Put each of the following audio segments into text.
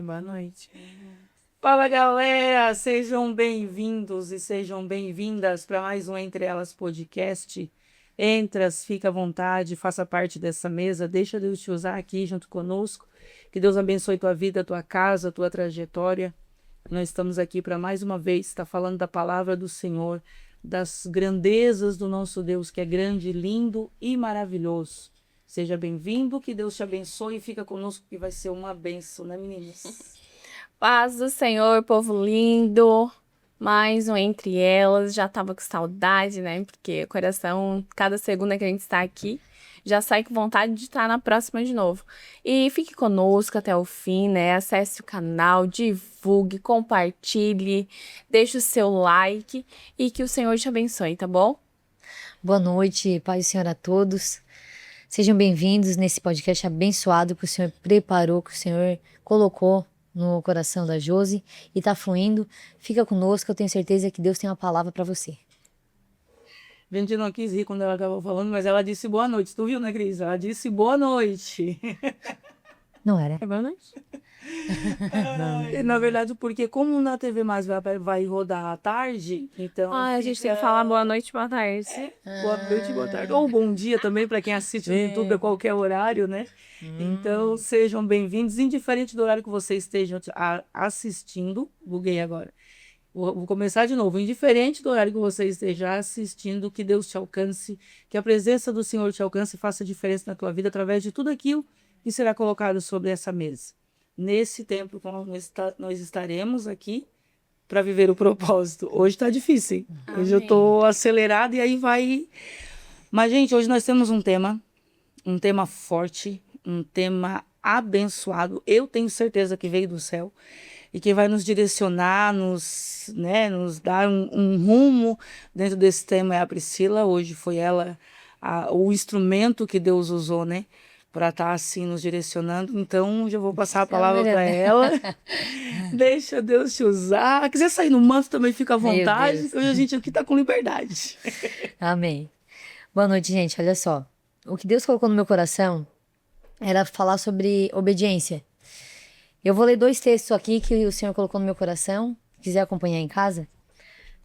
Boa noite. Fala, galera! Sejam bem-vindos e sejam bem-vindas para mais um Entre Elas podcast. Entras, fica à vontade, faça parte dessa mesa, deixa Deus te usar aqui junto conosco. Que Deus abençoe tua vida, tua casa, tua trajetória. Nós estamos aqui para mais uma vez estar falando da palavra do Senhor, das grandezas do nosso Deus, que é grande, lindo e maravilhoso. Seja bem-vindo, que Deus te abençoe e fica conosco, que vai ser uma bênção, né, meninas? Paz do Senhor, povo lindo. Mais um Entre Elas. Já tava com saudade, né? Porque o coração, cada segunda que a gente está aqui, já sai com vontade de estar na próxima de novo. E fique conosco até o fim, né? Acesse o canal, divulgue, compartilhe, deixe o seu like e que o Senhor te abençoe, tá bom? Boa noite, Pai e Senhor a todos. Sejam bem-vindos nesse podcast abençoado que o Senhor preparou, que o Senhor colocou no coração da Josi e tá fluindo. Fica conosco, eu tenho certeza que Deus tem uma palavra para você. A gente não quis rir quando ela estava falando, mas ela disse boa noite. Tu viu, né, Cris? Ela disse boa noite. Não era? É boa noite. Na verdade, porque como na TV Mais vai rodar à tarde, então A gente tem que falar boa noite, boa tarde. boa noite, boa tarde. Ou bom dia também para quem assiste no YouTube a qualquer horário, né? Então, sejam bem-vindos, indiferente do horário que vocês estejam assistindo. Buguei agora. Vou começar de novo. Indiferente do horário que você esteja assistindo, que Deus te alcance, que a presença do Senhor te alcance e faça diferença na tua vida através de tudo aquilo que será colocado sobre essa mesa. Nesse tempo, nós estaremos aqui para viver o propósito. Hoje está difícil, hein? Hoje eu estou acelerada e aí vai. Mas, gente, hoje nós temos um tema forte, um tema abençoado. Eu tenho certeza que veio do céu e que vai nos direcionar, nos dar um rumo dentro desse tema. É a Priscila. Hoje foi ela o instrumento que Deus usou, né? Para estar assim nos direcionando. Então, já vou passar a palavra para ela. Deixa Deus te usar. Quiser sair no manto também, fica à vontade. Hoje a gente aqui está com liberdade. Amém. Boa noite, gente. Olha só. O que Deus colocou no meu coração era falar sobre obediência. Eu vou ler 2 textos aqui que o Senhor colocou no meu coração. Se quiser acompanhar em casa.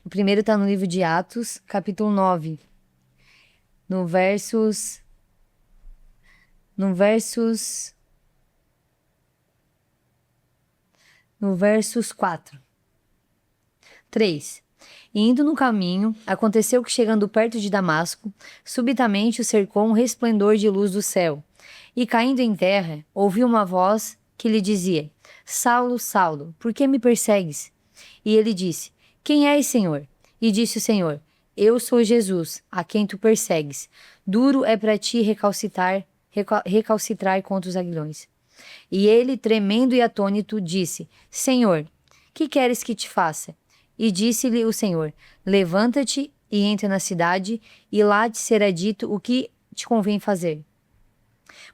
O primeiro está no livro de Atos, capítulo 9. No versos 4. 3. E indo no caminho, aconteceu que chegando perto de Damasco, subitamente o cercou um resplendor de luz do céu. E caindo em terra, ouviu uma voz que lhe dizia: Saulo, Saulo, por que me persegues? E ele disse: Quem és, Senhor? E disse o Senhor: Eu sou Jesus, a quem tu persegues. Duro é para ti recalcitrar contra os aguilhões. E ele, tremendo e atônito, disse: Senhor, que queres que te faça? E disse-lhe o Senhor: Levanta-te e entra na cidade, e lá te será dito o que te convém fazer.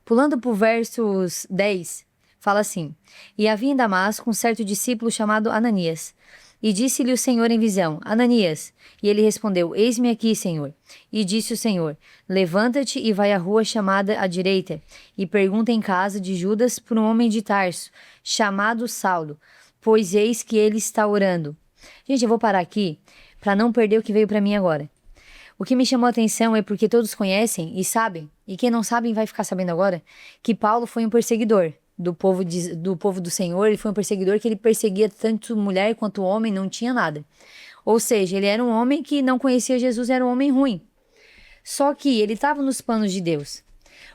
Pulando para o versos 10, fala assim: E havia em Damasco um certo discípulo chamado Ananias. E disse-lhe o Senhor em visão: Ananias. E ele respondeu: Eis-me aqui, Senhor. E disse o Senhor: Levanta-te e vai à rua chamada à direita, e pergunta em casa de Judas por um homem de Tarso, chamado Saulo, pois eis que ele está orando. Gente, eu vou parar aqui para não perder o que veio para mim agora. O que me chamou a atenção é porque todos conhecem e sabem, e quem não sabe vai ficar sabendo agora, que Paulo foi um perseguidor do povo do Senhor. Ele foi um perseguidor que ele perseguia tanto mulher quanto homem, não tinha nada. Ou seja, ele era um homem que não conhecia Jesus, era um homem ruim. Só que ele estava nos planos de Deus.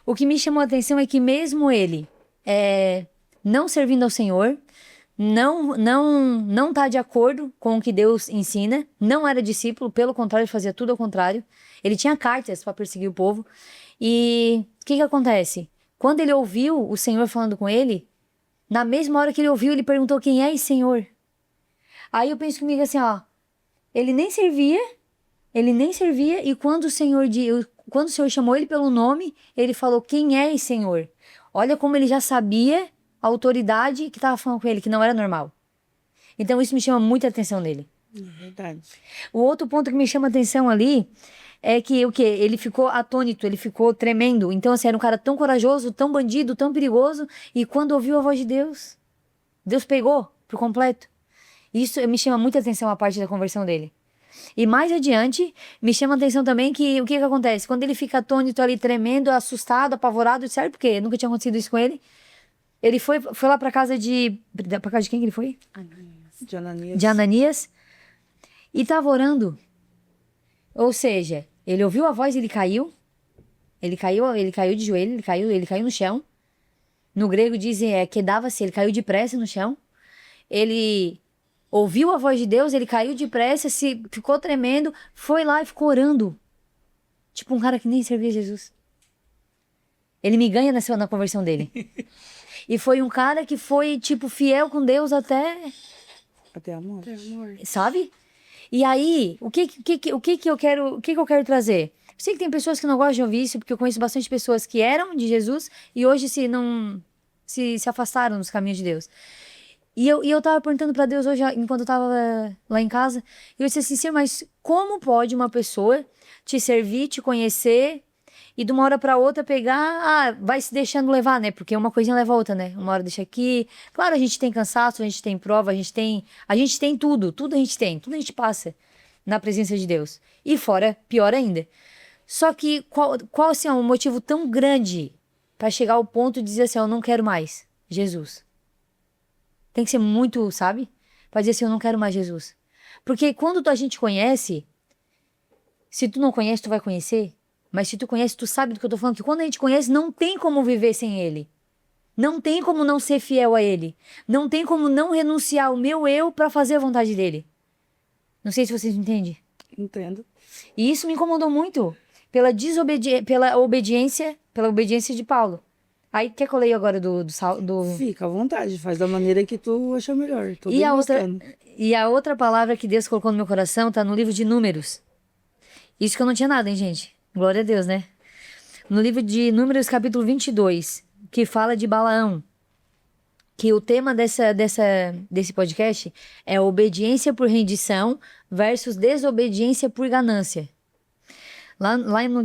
O que me chamou a atenção é que mesmo ele não servindo ao Senhor, não tá de acordo com o que Deus ensina, não era discípulo, pelo contrário, ele fazia tudo ao contrário. Ele tinha cartas para perseguir o povo. E o que acontece? Quando ele ouviu o Senhor falando com ele, na mesma hora que ele ouviu, ele perguntou: Quem é esse Senhor? Aí eu penso comigo assim, ó, ele nem servia, e quando o Senhor chamou ele pelo nome, ele falou: Quem é esse Senhor? Olha como ele já sabia a autoridade que estava falando com ele, que não era normal. Então isso me chama muita atenção nele. Verdade. O outro ponto que me chama atenção ali é que ele ficou atônito, ele ficou tremendo. Então, assim, era um cara tão corajoso, tão bandido, tão perigoso, e quando ouviu a voz de Deus, Deus pegou por completo. Isso me chama muita atenção a parte da conversão dele. E mais adiante, me chama a atenção também que o que acontece? Quando ele fica atônito ali, tremendo, assustado, apavorado, sabe por quê? Nunca tinha acontecido isso com ele. Ele foi lá pra casa de... Pra casa de quem que ele foi? De Ananias. De Ananias. E tava orando. Ou seja, ele ouviu a voz e ele caiu. Ele caiu de joelho, ele caiu no chão. No grego dizem que dava-se, ele caiu depressa no chão. Ele ouviu a voz de Deus, ele caiu depressa, ficou tremendo, foi lá e ficou orando. Tipo um cara que nem servia Jesus. Ele me ganha na conversão dele. E foi um cara que foi, tipo, fiel com Deus até Até a morte. sabe? E aí, o que eu quero trazer? Eu sei que tem pessoas que não gostam de ouvir isso, porque eu conheço bastante pessoas que eram de Jesus e hoje se afastaram dos caminhos de Deus. E eu tava perguntando pra Deus hoje, enquanto eu tava lá em casa, e eu disse assim, Senhor, mas como pode uma pessoa te servir, te conhecer, e de uma hora pra outra pegar, vai se deixando levar, né? Porque uma coisinha leva a outra, né? Uma hora deixa aqui. Claro, a gente tem cansaço, a gente tem prova, a gente tem tudo a gente tem, tudo a gente passa na presença de Deus. E fora, pior ainda. Só que qual assim, é um motivo tão grande pra chegar ao ponto de dizer assim, eu não quero mais Jesus? Tem que ser muito, sabe? Pra dizer assim, eu não quero mais Jesus. Porque quando a gente conhece, se tu não conhece, tu vai conhecer. Mas se tu conhece, tu sabe do que eu tô falando. Que quando a gente conhece, não tem como viver sem ele. Não tem como não ser fiel a ele. Não tem como não renunciar ao meu eu pra fazer a vontade dele. Não sei se vocês entendem. Entendo. E isso me incomodou muito. Pela obediência de Paulo. Aí, quer que eu leia agora do... Fica à vontade, faz da maneira que tu achar melhor. Tô E gostando. a outra palavra que Deus colocou no meu coração tá no livro de Números. Isso que eu não tinha nada, hein, gente? Glória a Deus, né? No livro de Números, capítulo 22, que fala de Balaão. Que o tema desse podcast é obediência por rendição versus desobediência por ganância. Lá no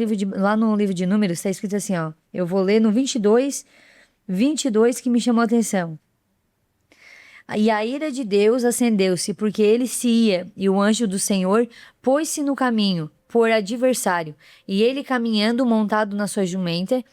livro de Números está escrito assim, ó. Eu vou ler no 22 que me chamou a atenção. E a ira de Deus acendeu-se, porque ele se ia, e o anjo do Senhor pôs-se no caminho, por adversário, e ele caminhando montado na sua jumenta,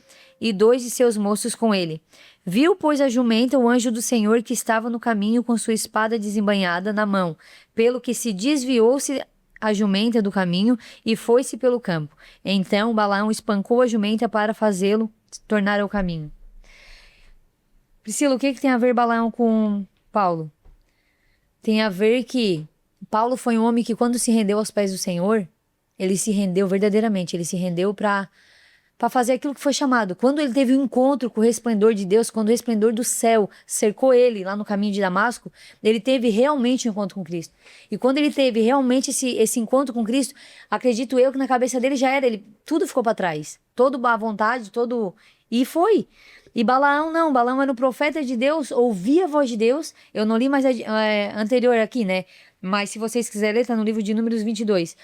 e 2 de seus moços com ele. Viu, pois, a jumenta o anjo do Senhor que estava no caminho com sua espada desembainhada na mão, pelo que se desviou-se a jumenta do caminho e foi-se pelo campo. Então Balaão espancou a jumenta para fazê-lo tornar ao caminho. Priscila, o que tem a ver Balaão com Paulo? Tem a ver que Paulo foi um homem que, quando se rendeu aos pés do Senhor, ele se rendeu verdadeiramente, ele se rendeu para fazer aquilo que foi chamado. Quando ele teve um encontro com o resplendor de Deus, quando o resplendor do céu cercou ele lá no caminho de Damasco, ele teve realmente um encontro com Cristo. E quando ele teve realmente esse encontro com Cristo, acredito eu que na cabeça dele já era, tudo ficou para trás. Toda a vontade, E foi. E Balaão não, Balaão era um profeta de Deus, ouvia a voz de Deus. Eu não li mais anterior aqui, né? Mas se vocês quiserem ler, tá no livro de Números 22.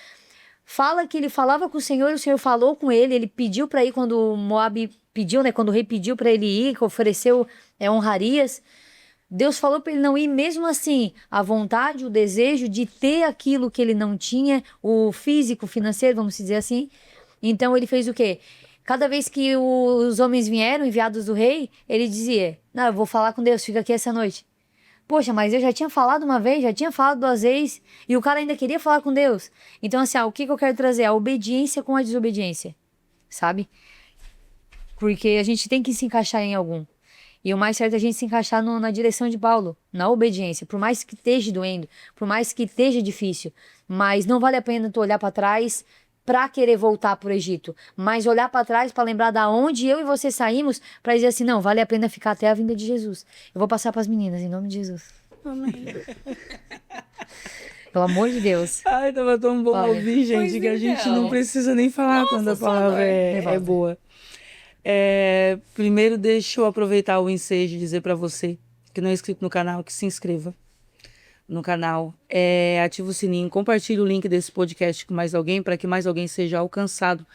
Fala que ele falava com o Senhor falou com ele pediu para ir quando o Moabe pediu, né? Quando o rei pediu para ele ir, que ofereceu honrarias. Deus falou para ele não ir, mesmo assim, a vontade, o desejo de ter aquilo que ele não tinha, o físico, financeiro, vamos dizer assim. Então ele fez o quê? Cada vez que os homens vieram, enviados do rei, ele dizia, não, eu vou falar com Deus, fica aqui essa noite. Poxa, mas eu já tinha falado uma vez, já tinha falado 2 vezes, e o cara ainda queria falar com Deus. Então, assim, o que eu quero trazer? A obediência com a desobediência, sabe? Porque a gente tem que se encaixar em algum. E o mais certo é a gente se encaixar na direção de Paulo, na obediência, por mais que esteja doendo, por mais que esteja difícil. Mas não vale a pena tu olhar para trás para querer voltar pro Egito, mas olhar para trás para lembrar da onde eu e você saímos, para dizer assim, não, vale a pena ficar até a vinda de Jesus. Eu vou passar para as meninas, em nome de Jesus. Amém. Pelo amor de Deus. Ai, tava tão bom ouvir, gente, que a gente não precisa nem falar quando a palavra é boa. Primeiro, deixa eu aproveitar o ensejo e dizer para você que não é inscrito no canal, que se inscreva no canal, ativa o sininho, compartilhe o link desse podcast com mais alguém, para que mais alguém seja alcançado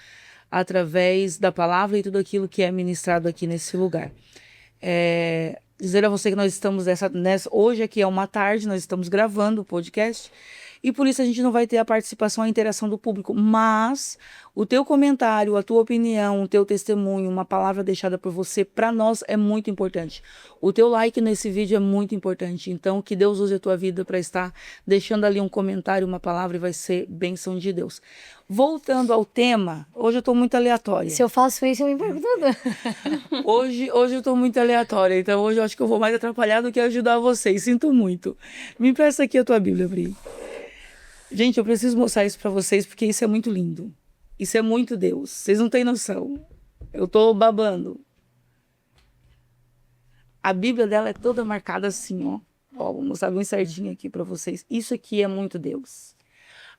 através da palavra e tudo aquilo que é ministrado aqui nesse lugar. dizer a você que nós estamos hoje aqui é uma tarde, nós estamos gravando o podcast, e por isso a gente não vai ter a participação, a interação do público, mas o teu comentário, a tua opinião, o teu testemunho, uma palavra deixada por você, para nós é muito importante. O teu like nesse vídeo é muito importante, então que Deus use a tua vida para estar deixando ali um comentário, uma palavra, e vai ser bênção de Deus. Voltando ao tema, hoje eu estou muito aleatória. Se eu faço isso, eu me perco tudo. Hoje eu estou muito aleatória, então hoje eu acho que eu vou mais atrapalhar do que ajudar vocês. Sinto muito. Me empresta aqui a tua Bíblia, Bri. Gente, eu preciso mostrar isso para vocês porque isso é muito lindo. Isso é muito Deus. Vocês não têm noção. Eu tô babando. A Bíblia dela é toda marcada assim, ó. Ó, vou mostrar bem certinho aqui para vocês. Isso aqui é muito Deus.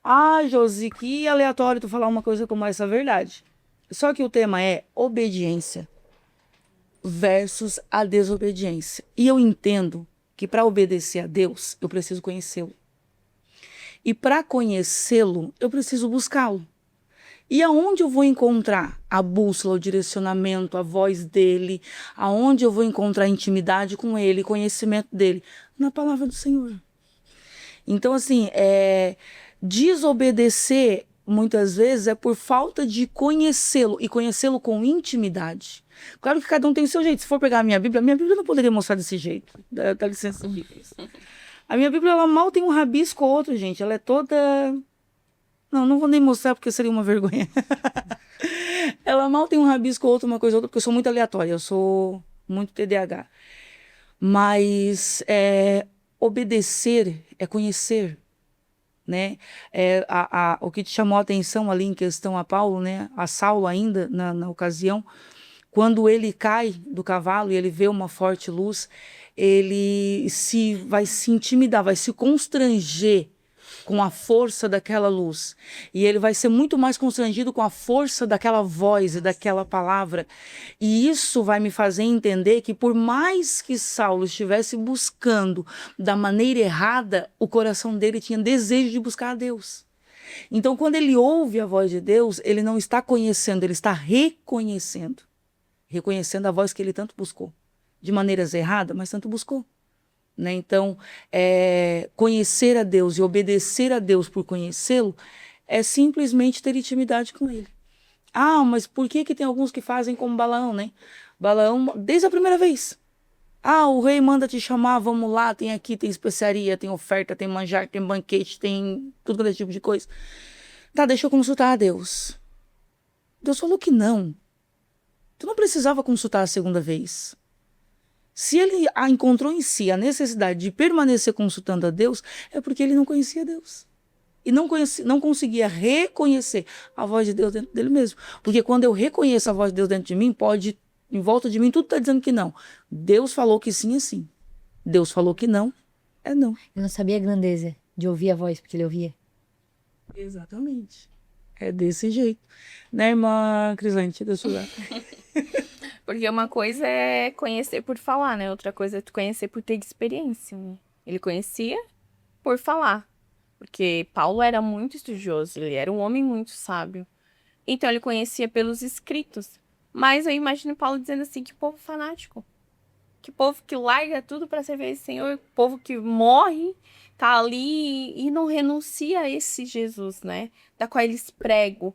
Ah, Josi, que aleatório tu falar uma coisa como essa, verdade. Só que o tema é obediência versus a desobediência. E eu entendo que para obedecer a Deus, eu preciso conhecê-lo. E para conhecê-lo, eu preciso buscá-lo. E aonde eu vou encontrar a bússola, o direcionamento, a voz dele? Aonde eu vou encontrar intimidade com ele, conhecimento dele? Na palavra do Senhor. Então, assim, desobedecer, muitas vezes, é por falta de conhecê-lo, e conhecê-lo com intimidade. Claro que cada um tem o seu jeito. Se for pegar a minha Bíblia não poderia mostrar desse jeito. Dá licença, Bíblia. A minha Bíblia, ela mal tem um rabisco ou outro, gente. Ela é toda... Não vou nem mostrar porque seria uma vergonha. Ela mal tem um rabisco ou outro, uma coisa ou outra, porque eu sou muito aleatória. Eu sou muito TDAH. Mas obedecer é conhecer, né? O que te chamou a atenção ali em questão a Paulo, né? A Saulo ainda, na ocasião, quando ele cai do cavalo e ele vê uma forte luz, ele vai se intimidar, vai se constranger com a força daquela luz. E ele vai ser muito mais constrangido com a força daquela voz e daquela palavra. E isso vai me fazer entender que por mais que Saulo estivesse buscando da maneira errada, o coração dele tinha desejo de buscar a Deus. Então, quando ele ouve a voz de Deus, ele não está conhecendo, ele está reconhecendo. Reconhecendo a voz que ele tanto buscou. De maneiras erradas, mas tanto buscou. Né? Então, conhecer a Deus e obedecer a Deus por conhecê-lo é simplesmente ter intimidade com ele. Ah, mas por que tem alguns que fazem como Balaão, né? Balaão, desde a primeira vez. Ah, o rei manda te chamar, vamos lá, tem aqui, tem especiaria, tem oferta, tem manjar, tem banquete, tem tudo aquele tipo de coisa. Tá, deixa eu consultar a Deus. Deus falou que não. Tu não precisava consultar a segunda vez. Se ele encontrou em si a necessidade de permanecer consultando a Deus, é porque ele não conhecia Deus. E não conseguia reconhecer a voz de Deus dentro dele mesmo. Porque quando eu reconheço a voz de Deus dentro de mim, em volta de mim, tudo está dizendo que não. Deus falou que sim, é sim. Deus falou que não, é não. Eu não sabia a grandeza de ouvir a voz, porque ele ouvia. Exatamente. É desse jeito. Né, irmã Crisante? Deixa eu ver. Porque uma coisa é conhecer por falar, né? Outra coisa é tu conhecer por ter experiência, né? Ele conhecia por falar. Porque Paulo era muito estudioso, ele era um homem muito sábio. Então ele conhecia pelos escritos. Mas eu imagino Paulo dizendo assim, que povo fanático. Que povo que larga tudo para servir esse Senhor. Povo que morre, tá ali e não renuncia a esse Jesus, né? Da qual eles pregam.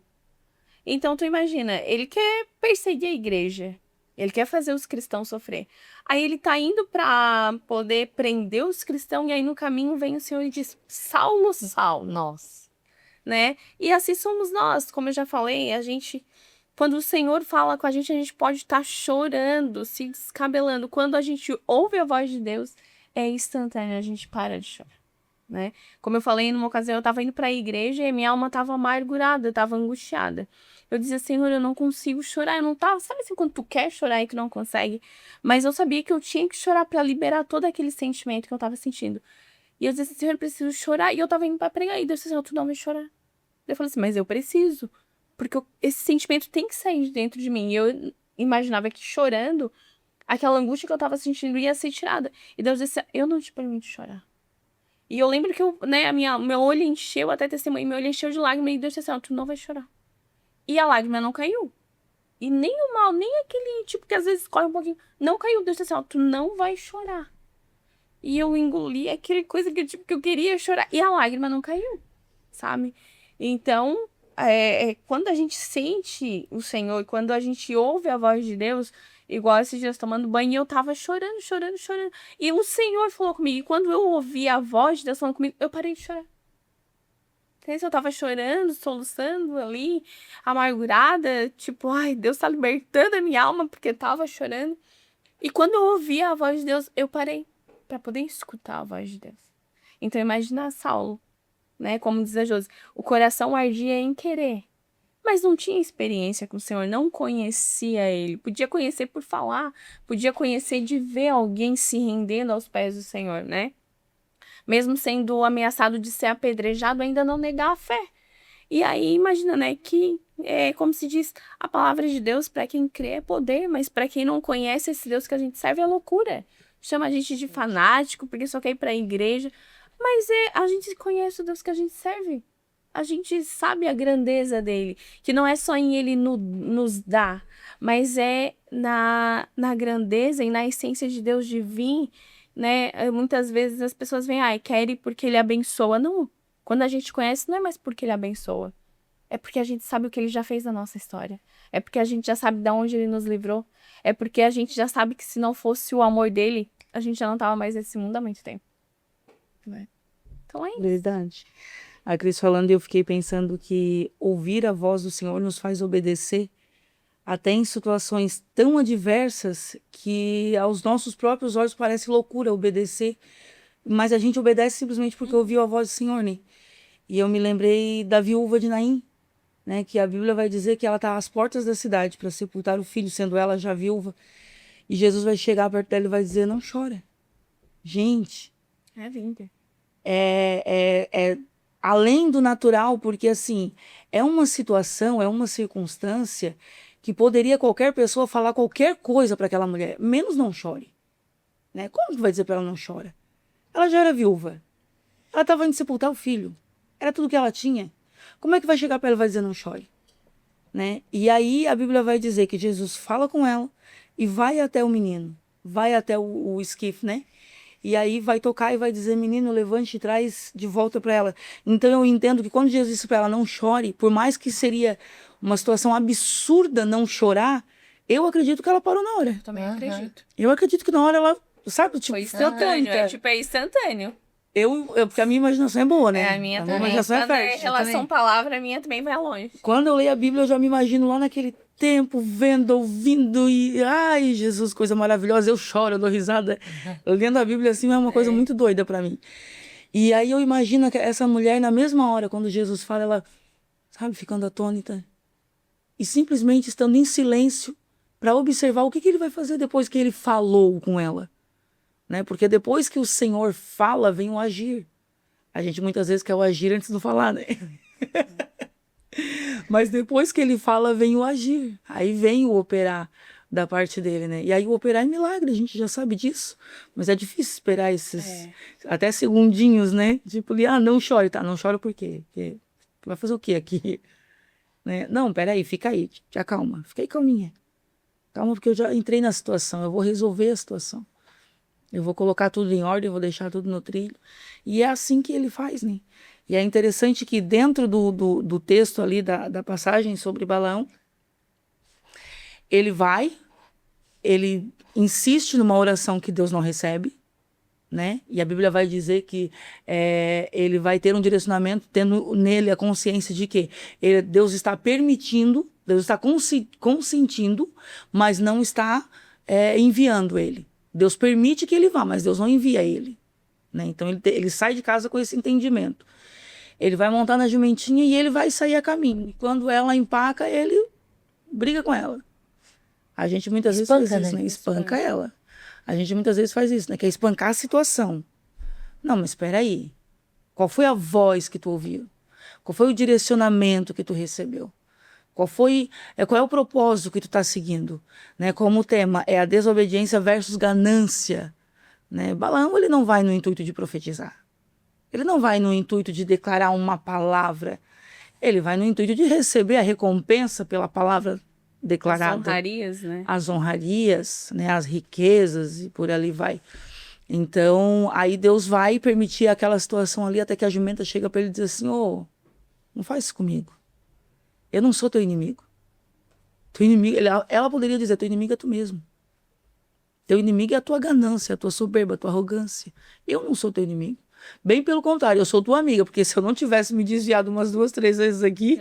Então tu imagina, ele quer perseguir a igreja. Ele quer fazer os cristãos sofrer. Aí ele tá indo para poder prender os cristãos, e aí no caminho vem o Senhor e diz, Saulo, Saulo, nós, né? E assim somos nós, como eu já falei, quando o Senhor fala com a gente pode estar chorando, se descabelando. Quando a gente ouve a voz de Deus, é instantâneo, a gente para de chorar, né? Como eu falei, numa ocasião, eu tava indo para a igreja e minha alma tava amargurada, eu tava angustiada. Eu dizia, Senhor, eu não consigo chorar. Eu não tava, sabe assim, quando tu quer chorar e que não consegue? Mas eu sabia que eu tinha que chorar para liberar todo aquele sentimento que eu tava sentindo. E eu dizia assim, Senhor, eu preciso chorar. E eu tava indo pra pregar. E Deus disse, Senhor, tu não vai chorar. Eu falei assim, mas eu preciso. Porque esse sentimento tem que sair de dentro de mim. E eu imaginava que chorando, aquela angústia que eu tava sentindo ia ser tirada. E Deus disse, eu não te permito chorar. E eu lembro que meu olho encheu, até testemunho, meu olho encheu de lágrimas. E Deus disse assim, tu não vai chorar. E a lágrima não caiu. E nem o mal, nem aquele tipo que às vezes corre um pouquinho. Não caiu. Deus disse assim, ó, tu não vai chorar. E eu engoli aquele coisa que, tipo, que eu queria chorar. E a lágrima não caiu, sabe? Então, quando a gente sente o Senhor, quando a gente ouve a voz de Deus, igual esses dias tomando banho, e eu tava chorando, chorando, chorando. E o Senhor falou comigo. E quando eu ouvi a voz de Deus falando comigo, eu parei de chorar. Eu tava chorando, soluçando ali, amargurada, tipo, ai, Deus tá libertando a minha alma porque eu tava chorando. E quando eu ouvi a voz de Deus, eu parei para poder escutar a voz de Deus. Então imagina Saulo, né, como diz a Josi, o coração ardia em querer, mas não tinha experiência com o Senhor, não conhecia ele. Podia conhecer por falar, podia conhecer de ver alguém se rendendo aos pés do Senhor, né? Mesmo sendo ameaçado de ser apedrejado, ainda não negar a fé. E aí, imagina, né, que como se diz, a palavra de Deus, para quem crê é poder, mas para quem não conhece esse Deus que a gente serve é loucura. Chama a gente de fanático, porque só quer ir para a igreja. Mas a gente conhece o Deus que a gente serve. A gente sabe a grandeza dele, que não é só em ele nos dar, mas é na grandeza e na essência de Deus de vir, né? Muitas vezes as pessoas vêm, querem porque ele abençoa. Não, quando a gente conhece, não é mais porque ele abençoa. É porque a gente sabe o que ele já fez na nossa história. É porque a gente já sabe de onde ele nos livrou. É porque a gente já sabe que se não fosse o amor dele, a gente já não tava mais nesse mundo há muito tempo. Então é isso. Verdade. A Cris falando, eu fiquei pensando que ouvir a voz do Senhor nos faz obedecer até em situações tão adversas que aos nossos próprios olhos parece loucura obedecer, mas a gente obedece simplesmente porque ouviu a voz do Senhor, né? E eu me lembrei da viúva de Naim, né? Que a Bíblia vai dizer que ela está às portas da cidade para sepultar o filho, sendo ela já viúva. E Jesus vai chegar perto dela e vai dizer, não chora. Gente, É vinda. é além do natural, porque assim, é uma situação, é uma circunstância que poderia qualquer pessoa falar qualquer coisa para aquela mulher, menos não chore. Né? Como que vai dizer para ela não chora? Ela já era viúva. Ela estava indo sepultar o filho. Era tudo que ela tinha. Como é que vai chegar para ela e vai dizer não chore? Né? E aí a Bíblia vai dizer que Jesus fala com ela e vai até o menino, vai até o esquife, né? E aí vai tocar e vai dizer, menino, levante e traz de volta para ela. Então eu entendo que quando Jesus disse para ela não chore, por mais que seria uma situação absurda não chorar, eu acredito que ela parou na hora. Eu também acredito. Eu acredito que na hora ela, sabe, tipo, Foi instantâneo, é instantâneo. Porque a minha imaginação é boa, né? A minha também. Imaginação é Quando fértil. relação palavra, a minha também vai longe. Quando eu leio a Bíblia, eu já me imagino lá naquele tempo, vendo, ouvindo e... Ai, Jesus, coisa maravilhosa. Eu choro, eu dou risada. Lendo a Bíblia assim é uma coisa muito doida para mim. E aí eu imagino que essa mulher, na mesma hora, quando Jesus fala, ela, sabe, ficando atônita. E simplesmente estando em silêncio para observar o que ele vai fazer depois que ele falou com ela. Né? Porque depois que o Senhor fala, vem o agir. A gente muitas vezes quer o agir antes de falar, né? Mas depois que ele fala, vem o agir. Aí vem o operar da parte dele, né? E aí o operar é milagre, a gente já sabe disso. Mas é difícil esperar esses até segundinhos, né? Tipo, não chore, tá? Não chora por quê? Porque vai fazer o quê aqui? Né? Não, peraí, fica aí, te acalma. Fica aí calminha. Calma, porque eu já entrei na situação, eu vou resolver a situação. Eu vou colocar tudo em ordem, eu vou deixar tudo no trilho. E é assim que ele faz, né? E é interessante que dentro do texto ali, da passagem sobre Balaão, ele insiste numa oração que Deus não recebe, né? E a Bíblia vai dizer que ele vai ter um direcionamento, tendo nele a consciência de que Deus está permitindo, Deus está consentindo, mas não está enviando ele. Deus permite que ele vá, mas Deus não envia ele. Né? Então ele sai de casa com esse entendimento. Ele vai montar na jumentinha e ele vai sair a caminho. E quando ela empaca, ele briga com ela. A gente muitas vezes faz isso, né? Espanca ela. A gente muitas vezes faz isso, né? Quer espancar a situação. Não, mas espera aí. Qual foi a voz que tu ouviu? Qual foi o direcionamento que tu recebeu? Qual é o propósito que tu está seguindo? Né? Como o tema é a desobediência versus ganância. Né? Balaão, ele não vai no intuito de profetizar. Ele não vai no intuito de declarar uma palavra. Ele vai no intuito de receber a recompensa pela palavra declarada. As honrarias, né? As honrarias, né? As riquezas e por ali vai. Então, aí Deus vai permitir aquela situação ali até que a jumenta chega para ele e diz assim, ô, não faz isso comigo. Eu não sou teu inimigo. Teu inimigo, ela poderia dizer, teu inimigo é tu mesmo. Teu inimigo é a tua ganância, a tua soberba, a tua arrogância. Eu não sou teu inimigo. Bem pelo contrário, eu sou tua amiga, porque se eu não tivesse me desviado umas 2, 3 vezes aqui,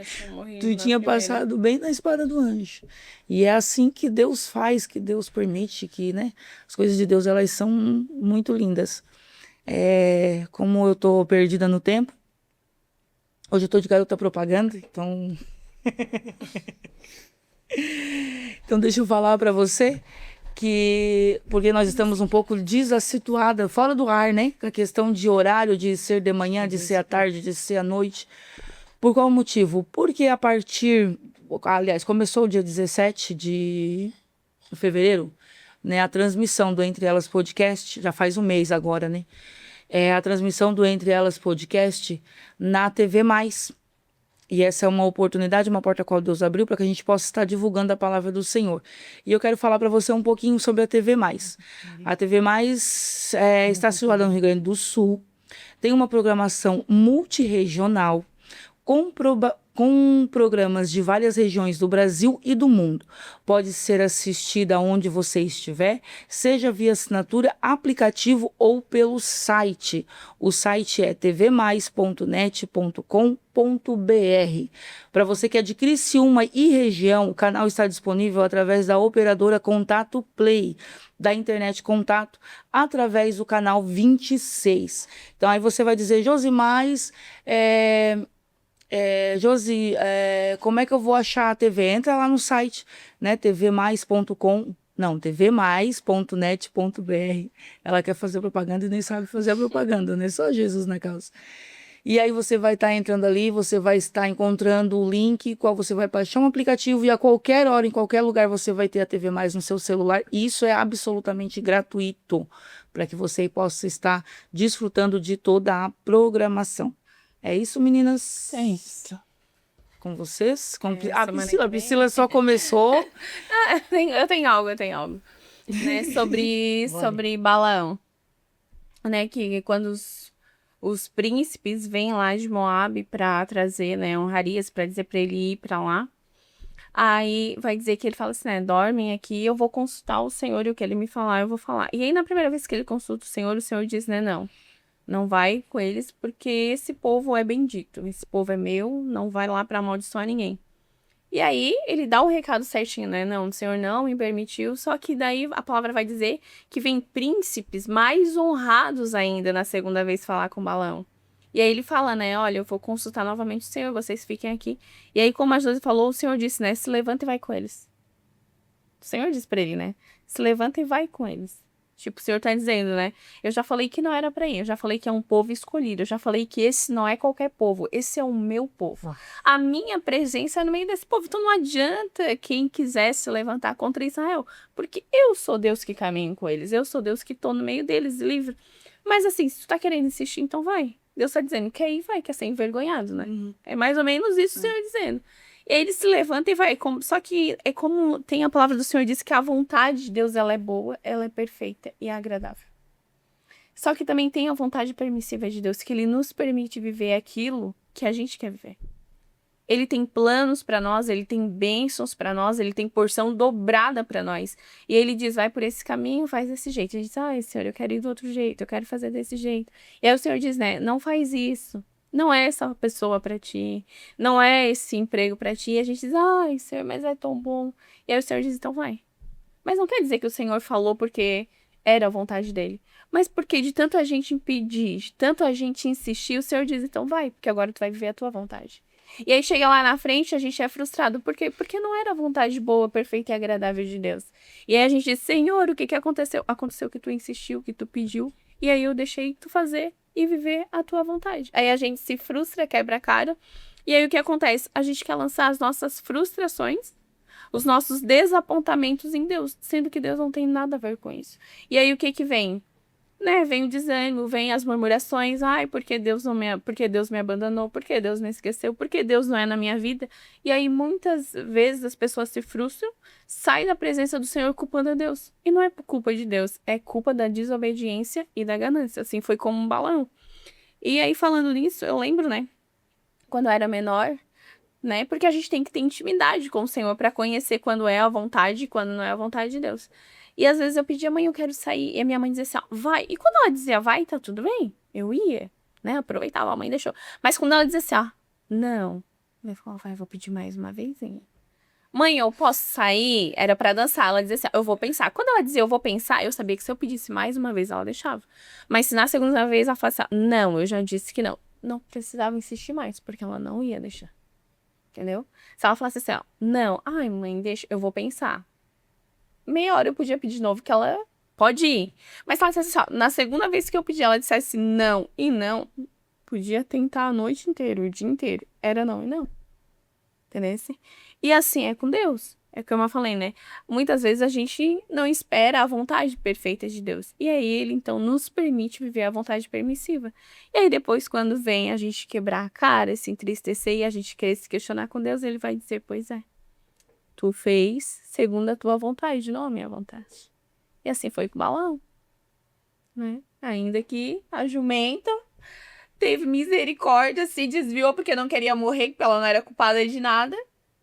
tu tinha passado bem na espada do anjo. E é assim que Deus faz, que Deus permite, que, né, as coisas de Deus, elas são muito lindas. Como eu tô perdida no tempo, hoje eu tô de garota propaganda, então... Então deixa eu falar para você que, porque nós estamos um pouco desassituadas, fora do ar, né? Com a questão de horário, de ser de manhã, de ser à tarde, de ser à noite. Por qual motivo? Porque aliás, começou o dia 17 de fevereiro, né? A transmissão do Entre Elas Podcast, já faz um mês agora, né? A transmissão do Entre Elas Podcast na TV+. E essa é uma oportunidade, uma porta a qual Deus abriu para que a gente possa estar divulgando a palavra do Senhor. E eu quero falar para você um pouquinho sobre a TV+. A TV+, está situada no Rio Grande do Sul, tem uma programação multirregional, com programas de várias regiões do Brasil e do mundo. Pode ser assistida onde você estiver, seja via assinatura, aplicativo ou pelo site. O site é tvmais.net.com.br. Para você que é de Criciúma e região, o canal está disponível através da operadora Contato Play, da Internet Contato, através do canal 26. Então aí você vai dizer, Josimais, Josi, como é que eu vou achar a TV? Entra lá no site, né, tvmais.com, não, tvmais.net.br. Ela quer fazer propaganda e nem sabe fazer a propaganda, né? Só Jesus na causa. E aí você vai estar entrando ali, você vai estar encontrando o link, qual você vai baixar um aplicativo e a qualquer hora, em qualquer lugar, você vai ter a TV Mais no seu celular. E isso é absolutamente gratuito, para que você possa estar desfrutando de toda a programação. É isso, meninas? É isso. Com vocês? A Priscila só começou. Eu tenho algo. Né, sobre Balaão. Né, que quando os príncipes vêm lá de Moabe para trazer, né, honrarias, para dizer para ele ir para lá. Aí vai dizer que ele fala assim, né, dormem aqui, eu vou consultar o Senhor e o que ele me falar, eu vou falar. E aí na primeira vez que ele consulta o Senhor diz, né, não vai com eles, porque esse povo é bendito, esse povo é meu, não vai lá para amaldiçoar ninguém. E aí ele dá o recado certinho, né? Não, o Senhor não me permitiu, só que daí a palavra vai dizer que vem príncipes mais honrados ainda na segunda vez falar com Balaão. E aí ele fala, né? Olha, eu vou consultar novamente o Senhor, vocês fiquem aqui. E aí, como a Josi falou, o Senhor disse, né? Se levanta e vai com eles. O Senhor disse pra ele, né? Se levanta e vai com eles. Tipo, o Senhor tá dizendo, né? Eu já falei que não era pra ir. Eu já falei que é um povo escolhido. Eu já falei que esse não é qualquer povo. Esse é o meu povo. A minha presença é no meio desse povo. Então não adianta quem quiser se levantar contra Israel. Porque eu sou Deus que caminho com eles. Eu sou Deus que tô no meio deles, livre. Mas assim, se tu tá querendo insistir, então vai. Deus tá dizendo, quer ir, vai. Quer ser envergonhado, né? Uhum. É mais ou menos isso o Senhor dizendo. E aí ele se levanta e vai. Só que é como tem a palavra do Senhor, diz que a vontade de Deus, ela é boa, ela é perfeita e é agradável. Só que também tem a vontade permissiva de Deus, que ele nos permite viver aquilo que a gente quer viver. Ele tem planos para nós, ele tem bênçãos para nós, ele tem porção dobrada para nós. E ele diz, vai por esse caminho, faz desse jeito. A gente diz, ai, Senhor, eu quero ir do outro jeito, eu quero fazer desse jeito. E aí o Senhor diz, né, não faz isso. Não é essa pessoa pra ti, não é esse emprego pra ti. E a gente diz, ai, Senhor, mas é tão bom. E aí o Senhor diz, então vai. Mas não quer dizer que o Senhor falou porque era a vontade dele. Mas porque de tanto a gente impedir, de tanto a gente insistir, o Senhor diz, então vai, porque agora tu vai viver a tua vontade. E aí chega lá na frente, a gente é frustrado. Por quê? Porque não era a vontade boa, perfeita e agradável de Deus. E aí a gente diz, Senhor, o que aconteceu? Aconteceu que tu insistiu, que tu pediu. E aí eu deixei tu fazer e viver a tua vontade. Aí a gente se frustra, quebra a cara. E aí o que acontece? A gente quer lançar as nossas frustrações, os nossos desapontamentos em Deus, sendo que Deus não tem nada a ver com isso. E aí o que vem? né, vem o desânimo, vem as murmurações, ai, porque Deus me abandonou, porque Deus me esqueceu, porque Deus não é na minha vida. E aí, muitas vezes, as pessoas se frustram, saem da presença do Senhor culpando a Deus. E não é culpa de Deus, é culpa da desobediência e da ganância. Assim, foi como um balão. E aí, falando nisso, eu lembro, né, quando eu era menor, né, porque a gente tem que ter intimidade com o Senhor para conhecer quando é a vontade e quando não é a vontade de Deus. E às vezes eu pedia, mãe, eu quero sair. E a minha mãe dizia assim, ó, vai. E quando ela dizia vai, tá tudo bem. Eu ia, né? Aproveitava, a mãe deixou. Mas quando ela dizia assim, ó, não. Eu falava, vai, vou pedir mais uma vezinha. Mãe, eu posso sair? Era pra dançar. Ela dizia assim, ó, eu vou pensar. Quando ela dizia eu vou pensar, eu sabia que se eu pedisse mais uma vez, ela deixava. Mas se na segunda vez ela falasse, não, eu já disse que não. Não precisava insistir mais, porque ela não ia deixar. Entendeu? Se ela falasse assim, ó, não, ai, mãe, deixa, eu vou pensar. Meia hora eu podia pedir de novo que ela pode ir. Mas se ela dissesse assim, ó, na segunda vez que eu pedi, ela dissesse não e não, podia tentar a noite inteira, o dia inteiro. Era não e não. Entendeu? E assim é com Deus. É como eu falei, né? Muitas vezes a gente não espera a vontade perfeita de Deus. E aí ele, então, nos permite viver a vontade permissiva. E aí depois, quando vem a gente quebrar a cara, se entristecer e a gente querer se questionar com Deus, ele vai dizer, pois é. Tu fez segundo a tua vontade, não a minha vontade. E assim foi com o balão, né? Ainda que a jumenta teve misericórdia, se desviou porque não queria morrer, porque ela não era culpada de nada.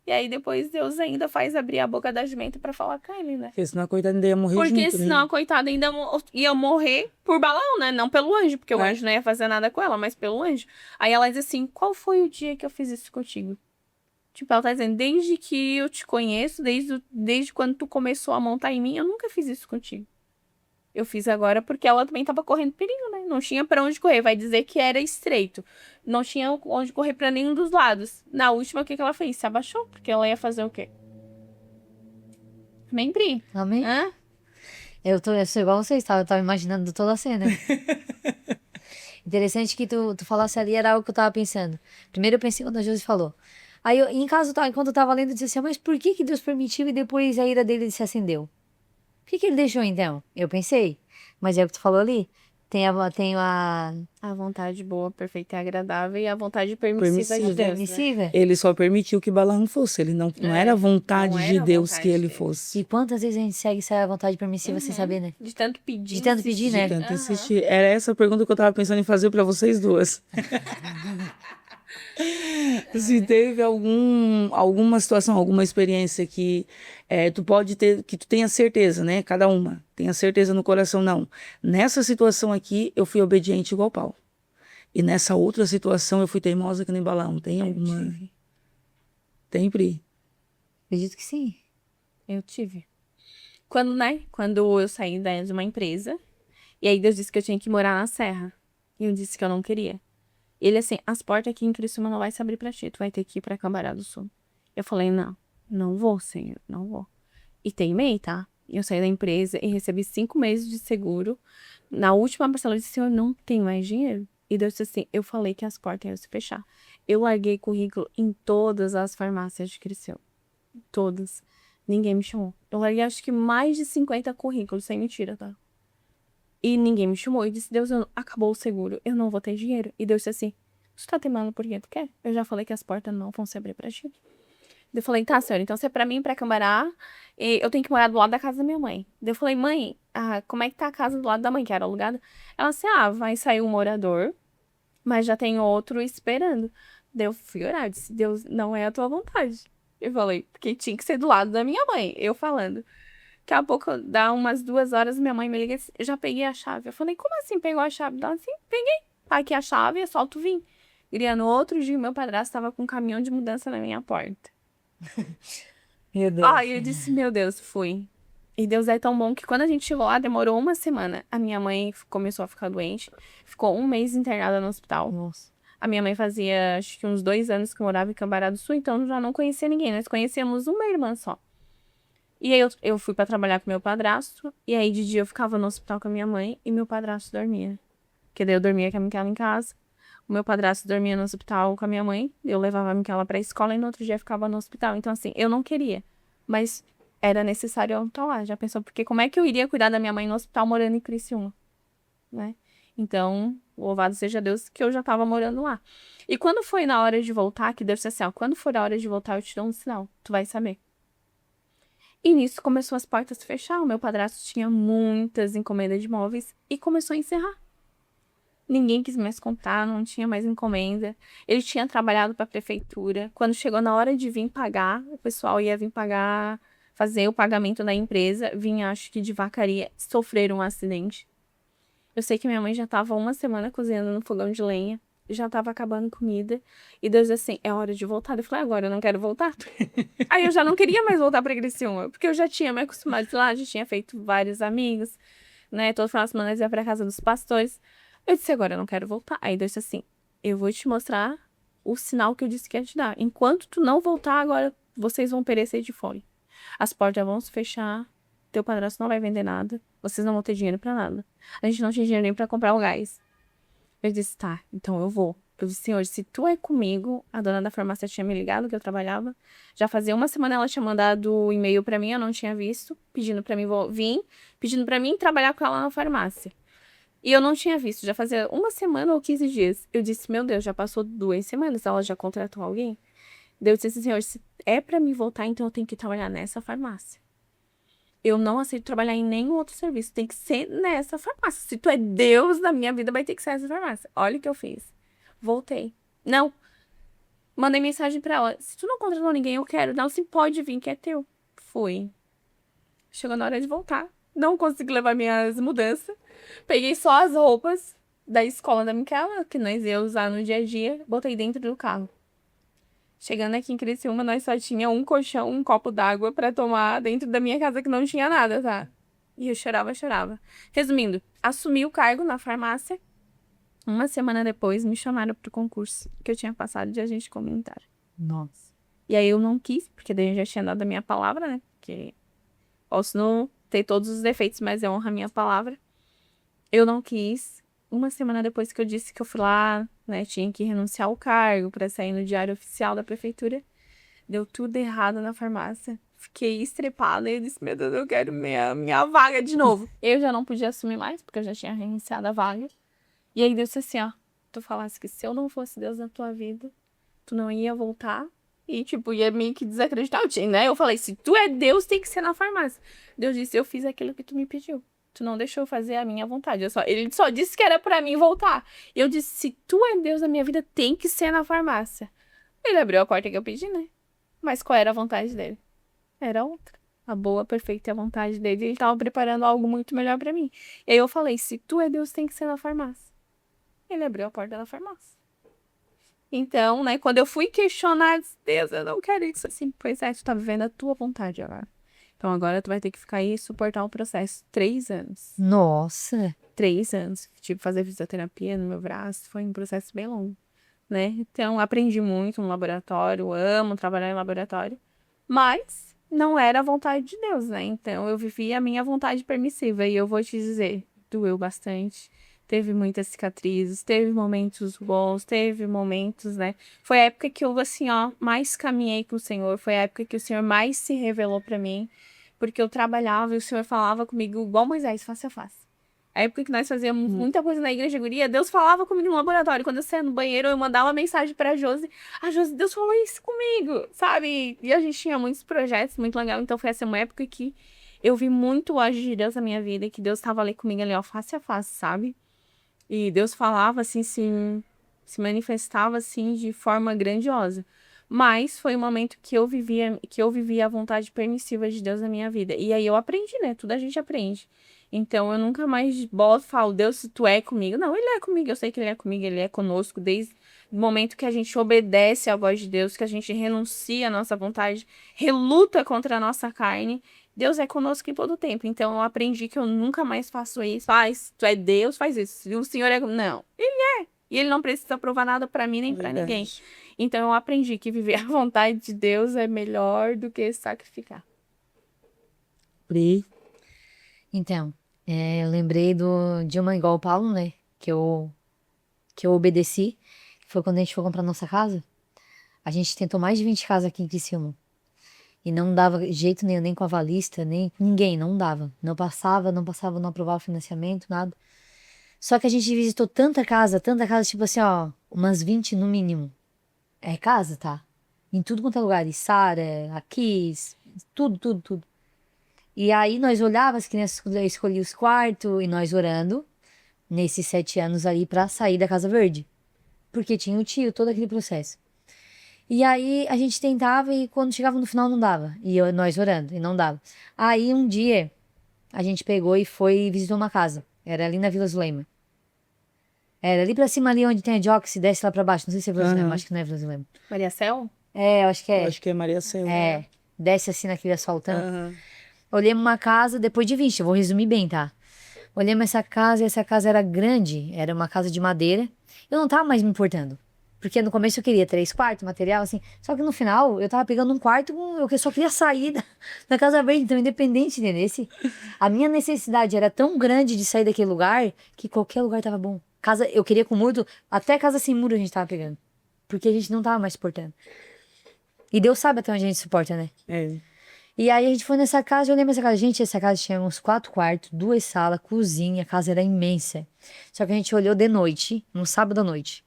E aí depois Deus ainda faz abrir a boca da jumenta pra falar com ele, né? Porque senão a coitada ainda ia morrer Porque junto, senão né? a coitada ainda ia morrer por balão, né? Não pelo anjo, porque o anjo não ia fazer nada com ela, mas pelo anjo. Aí ela diz assim, qual foi o dia que eu fiz isso contigo? Tipo, ela tá dizendo, desde que eu te conheço, desde quando tu começou a montar em mim, eu nunca fiz isso contigo. Eu fiz agora porque ela também tava correndo perigo, né? Não tinha pra onde correr. Vai dizer que era estreito. Não tinha onde correr pra nenhum dos lados. Na última, o que ela fez? Se abaixou, porque ela ia fazer o quê? Amém, Pri? Amém? Hã? Eu sou igual vocês, tá? Eu tava imaginando toda a cena. Interessante que tu falasse ali, era algo que eu tava pensando. Primeiro eu pensei quando a Josi falou. Aí, em casa, enquanto eu tava lendo, eu disse assim, mas por que Deus permitiu e depois a ira dele se acendeu? Por que ele deixou, então? Eu pensei. Mas é o que tu falou ali. Tem a A vontade boa, perfeita e agradável e a vontade permissiva de Deus, né? permissiva. Ele só permitiu que Balaão fosse. Ele não era a vontade não de era a Deus vontade que ele dele. fosse. E quantas vezes a gente segue essa vontade permissiva sem saber, né? De tanto pedir. De tanto pedir, né? Tanto insistir. Era essa a pergunta que eu tava pensando em fazer pra vocês duas. Se teve alguma situação, alguma experiência que tu pode ter, que tu tenha certeza, né? Cada uma tenha certeza no coração, não. Nessa situação aqui, eu fui obediente igual Paulo. E nessa outra situação, eu fui teimosa que nem Balaão. Tem alguma? Tem, Pri? Acredito que sim. Eu tive. Quando, né? Quando eu saí de uma empresa, e aí Deus disse que eu tinha que morar na Serra. E eu disse que eu não queria. Ele assim, as portas aqui em Criciúma não vai se abrir pra ti, tu vai ter que ir pra Cambará do Sul. Eu falei, não vou, Senhor, não vou. E teimei, tá? Eu saí da empresa e recebi 5 meses de seguro. Na última parcela eu disse, Senhor, não tem mais dinheiro. E Deus disse assim, eu falei que as portas iam se fechar. Eu larguei currículo em todas as farmácias de Criciúma. Todas. Ninguém me chamou. Eu larguei acho que mais de 50 currículos, sem mentira, tá? E ninguém me chamou. E disse, Deus, acabou o seguro. Eu não vou ter dinheiro. E Deus disse assim, você tá teimando por quê? Tu quer? Eu já falei que as portas não vão se abrir pra ti. Eu falei, tá, senhora, então se é pra mim ir pra Cambará, eu tenho que morar do lado da casa da minha mãe. Eu falei, mãe, como é que tá a casa do lado da mãe, que era alugada? Ela disse, vai sair um morador, mas já tem outro esperando. Daí eu fui orar, eu disse, Deus, não é a tua vontade. Eu falei, porque tinha que ser do lado da minha mãe, eu falando. Daqui a pouco, dá umas 2 horas, minha mãe me liga e disse, eu já peguei a chave. Eu falei, como assim pegou a chave? Ela assim, peguei. Tá aqui a chave, é só tu vir. E no outro dia, meu padrasto estava com um caminhão de mudança na minha porta. Meu Deus. Aí eu disse, meu Deus, fui. E Deus é tão bom que quando a gente chegou lá, demorou uma semana. A minha mãe começou a ficar doente. Ficou 1 mês internada no hospital. Nossa. A minha mãe fazia, acho que uns 2 anos que morava em Cambará do Sul, então já não conhecia ninguém. Nós conhecíamos uma irmã só. E aí eu fui pra trabalhar com meu padrasto. E aí de dia eu ficava no hospital com a minha mãe e meu padrasto dormia. Porque daí eu dormia com a Micaela em casa. O meu padrasto dormia no hospital com a minha mãe. Eu levava a Micaela pra escola e no outro dia eu ficava no hospital. Então assim, eu não queria. Mas era necessário eu estar lá. Já pensou? Porque como é que eu iria cuidar da minha mãe no hospital morando em Criciúma? né? Então, louvado seja Deus que eu já tava morando lá. E quando foi na hora de voltar, que Deus disse assim, ó, quando for a hora de voltar, eu te dou um sinal, tu vai saber. E nisso começou as portas a fechar, o meu padrasto tinha muitas encomendas de móveis e começou a encerrar. Ninguém quis mais contar, não tinha mais encomenda. Ele tinha trabalhado para a prefeitura. Quando chegou na hora de vir pagar, o pessoal ia vir pagar, fazer o pagamento da empresa, vinha, acho que de Vacaria, sofreram um acidente. Eu sei que minha mãe já estava uma semana cozinhando no fogão de lenha, já estava acabando comida. E Deus disse assim, é hora de voltar. Eu falei, agora eu não quero voltar. Aí eu já não queria mais voltar para Criciúma, porque eu já tinha me acostumado lá, já tinha feito vários amigos, né? Todo final de semana eu ia para casa dos pastores. Eu disse, agora eu não quero voltar. Aí Deus disse assim, eu vou te mostrar o sinal que eu disse que ia te dar. Enquanto tu não voltar, agora vocês vão perecer de fome. As portas vão se fechar, teu padrasto não vai vender nada, vocês não vão ter dinheiro pra nada. A gente não tinha dinheiro nem pra comprar o gás. Eu disse, tá, então eu vou. Eu disse, Senhor, se tu é comigo, a dona da farmácia tinha me ligado que eu trabalhava. Já fazia uma semana ela tinha mandado um e-mail pra mim, eu não tinha visto, pedindo pra mim vir, pedindo pra mim trabalhar com ela na farmácia. E eu não tinha visto, já fazia uma semana ou 15 dias. Eu disse, meu Deus, já passou 2 semanas, ela já contratou alguém? Deus disse assim, Senhor, se é pra me voltar, então eu tenho que trabalhar nessa farmácia. Eu não aceito trabalhar em nenhum outro serviço, tem que ser nessa farmácia. Se tu é Deus da minha vida, vai ter que ser essa farmácia. Olha o que eu fiz. Voltei. Não. Mandei mensagem pra ela, se tu não contratou ninguém, eu quero. Não, se pode vir, que é teu. Fui. Chegou na hora de voltar. Não consegui levar minhas mudanças. Peguei só as roupas da escola da Micaela, que nós ia usar no dia a dia, botei dentro do carro. Chegando aqui em Criciúma, nós só tinha um colchão, um copo d'água pra tomar dentro da minha casa, que não tinha nada, tá? E eu chorava, chorava. Resumindo, assumi o cargo na farmácia. Uma semana depois, me chamaram pro concurso que eu tinha passado de agente comunitário. Nossa. E aí eu não quis, porque daí eu já tinha dado a minha palavra, né? Porque posso não ter todos os defeitos, mas eu honro a minha palavra. Eu não quis. Uma semana depois que eu disse que eu fui lá, né, tinha que renunciar ao cargo para sair no diário oficial da prefeitura, deu tudo errado na farmácia. Fiquei estrepada e eu disse, meu Deus, eu quero minha vaga de novo. Eu já não podia assumir mais, porque eu já tinha reiniciado a vaga. E aí Deus disse assim, ó, tu falasse que se eu não fosse Deus na tua vida, tu não ia voltar. E, tipo, ia meio que desacreditar o time, né? Eu falei, se tu é Deus, tem que ser na farmácia. Deus disse, eu fiz aquilo que tu me pediu. Tu não deixou eu fazer a minha vontade. Ele só disse que era pra mim voltar. E eu disse, se tu é Deus na minha vida, tem que ser na farmácia. Ele abriu a porta que eu pedi, né? Mas qual era a vontade dele? Era outra. A boa, perfeita vontade dele. Ele tava preparando algo muito melhor pra mim. E aí eu falei, se tu é Deus, tem que ser na farmácia. Ele abriu a porta da farmácia. Então, né, quando eu fui questionar, eu disse, Deus, eu não quero isso assim. Pois é, tu tá vivendo a tua vontade agora. Então agora tu vai ter que ficar aí e suportar o processo. 3 anos. Nossa. 3 anos. Tive que fazer fisioterapia no meu braço. Foi um processo bem longo, né? Então aprendi muito no laboratório. Amo trabalhar em laboratório. Mas não era a vontade de Deus, né? Então eu vivi a minha vontade permissiva. E eu vou te dizer, doeu bastante. Teve muitas cicatrizes, teve momentos bons, teve momentos, né? Foi a época que eu, assim, ó, mais caminhei com o Senhor. Foi a época que o Senhor mais se revelou pra mim. Porque eu trabalhava e o Senhor falava comigo igual Moisés, face a face. A época que nós fazíamos muita coisa na igreja, guria, Deus falava comigo no laboratório. Quando eu saía no banheiro, eu mandava uma mensagem pra Josi. A Josi, Deus falou isso comigo, sabe? E a gente tinha muitos projetos, muito legal. Então foi essa uma época que eu vi muito o agir de Deus na minha vida. Que Deus estava ali comigo, ali, ó, face a face, sabe? E Deus falava, assim, se manifestava, assim, de forma grandiosa. Mas foi um momento que eu vivia a vontade permissiva de Deus na minha vida. E aí eu aprendi, né? Tudo a gente aprende. Então eu nunca mais falo, Deus, se tu é comigo. Não, ele é comigo, eu sei que ele é comigo, ele é conosco. Desde o momento que a gente obedece à voz de Deus, que a gente renuncia à nossa vontade, reluta contra a nossa carne, Deus é conosco em todo o tempo. Então eu aprendi que eu nunca mais faço isso. Tu é Deus, faz isso. Se o Senhor é... Não, ele é. E ele não precisa provar nada pra mim nem pra ninguém. Então eu aprendi que viver a vontade de Deus é melhor do que sacrificar. Pri. Então, eu lembrei de uma igual o Paulo, né? Que eu obedeci. Foi quando a gente foi comprar nossa casa. A gente tentou mais de 20 casas aqui em Criciúma. E não dava jeito nenhum, nem com a avalista, nem ninguém, não dava. Não passava, não aprovava o financiamento, nada. Só que a gente visitou tanta casa, tipo assim, ó, umas 20 no mínimo. É casa, tá? Em tudo quanto é lugar. Sara, aqui, tudo, tudo, tudo. E aí nós olhávamos, as crianças escolhiam os quartos e nós orando nesses 7 anos ali pra sair da Casa Verde. Porque tinha o tio, todo aquele processo. E aí a gente tentava e quando chegava no final não dava. Nós orando e não dava. Aí um dia a gente pegou e foi e visitou uma casa. Era ali na Vila Zulema. Era ali pra cima, ali onde tem a Jox, desce lá pra baixo. Não sei se é Vila Zulema, acho que não é Vila Zulema. Maria Cel? É, eu acho que é. Acho que é Maria Céu. É, desce assim naquele asfaltão. Aham. Olhamos uma casa, depois de 20, eu vou resumir bem, tá? Olhamos essa casa e essa casa era grande, era uma casa de madeira. Eu não tava mais me importando. Porque no começo eu queria 3 quartos, material, assim. Só que no final eu tava pegando um quarto, eu só queria sair da Casa Verde, então independente, entendeu? A minha necessidade era tão grande de sair daquele lugar que qualquer lugar tava bom. Casa, eu queria com muro, até casa sem muro a gente tava pegando. Porque a gente não tava mais suportando. E Deus sabe até onde a gente suporta, né? É. E aí a gente foi nessa casa, eu lembro dessa casa. Gente, essa casa tinha uns 4 quartos, 2 salas, cozinha, a casa era imensa. Só que a gente olhou de noite, num sábado à noite,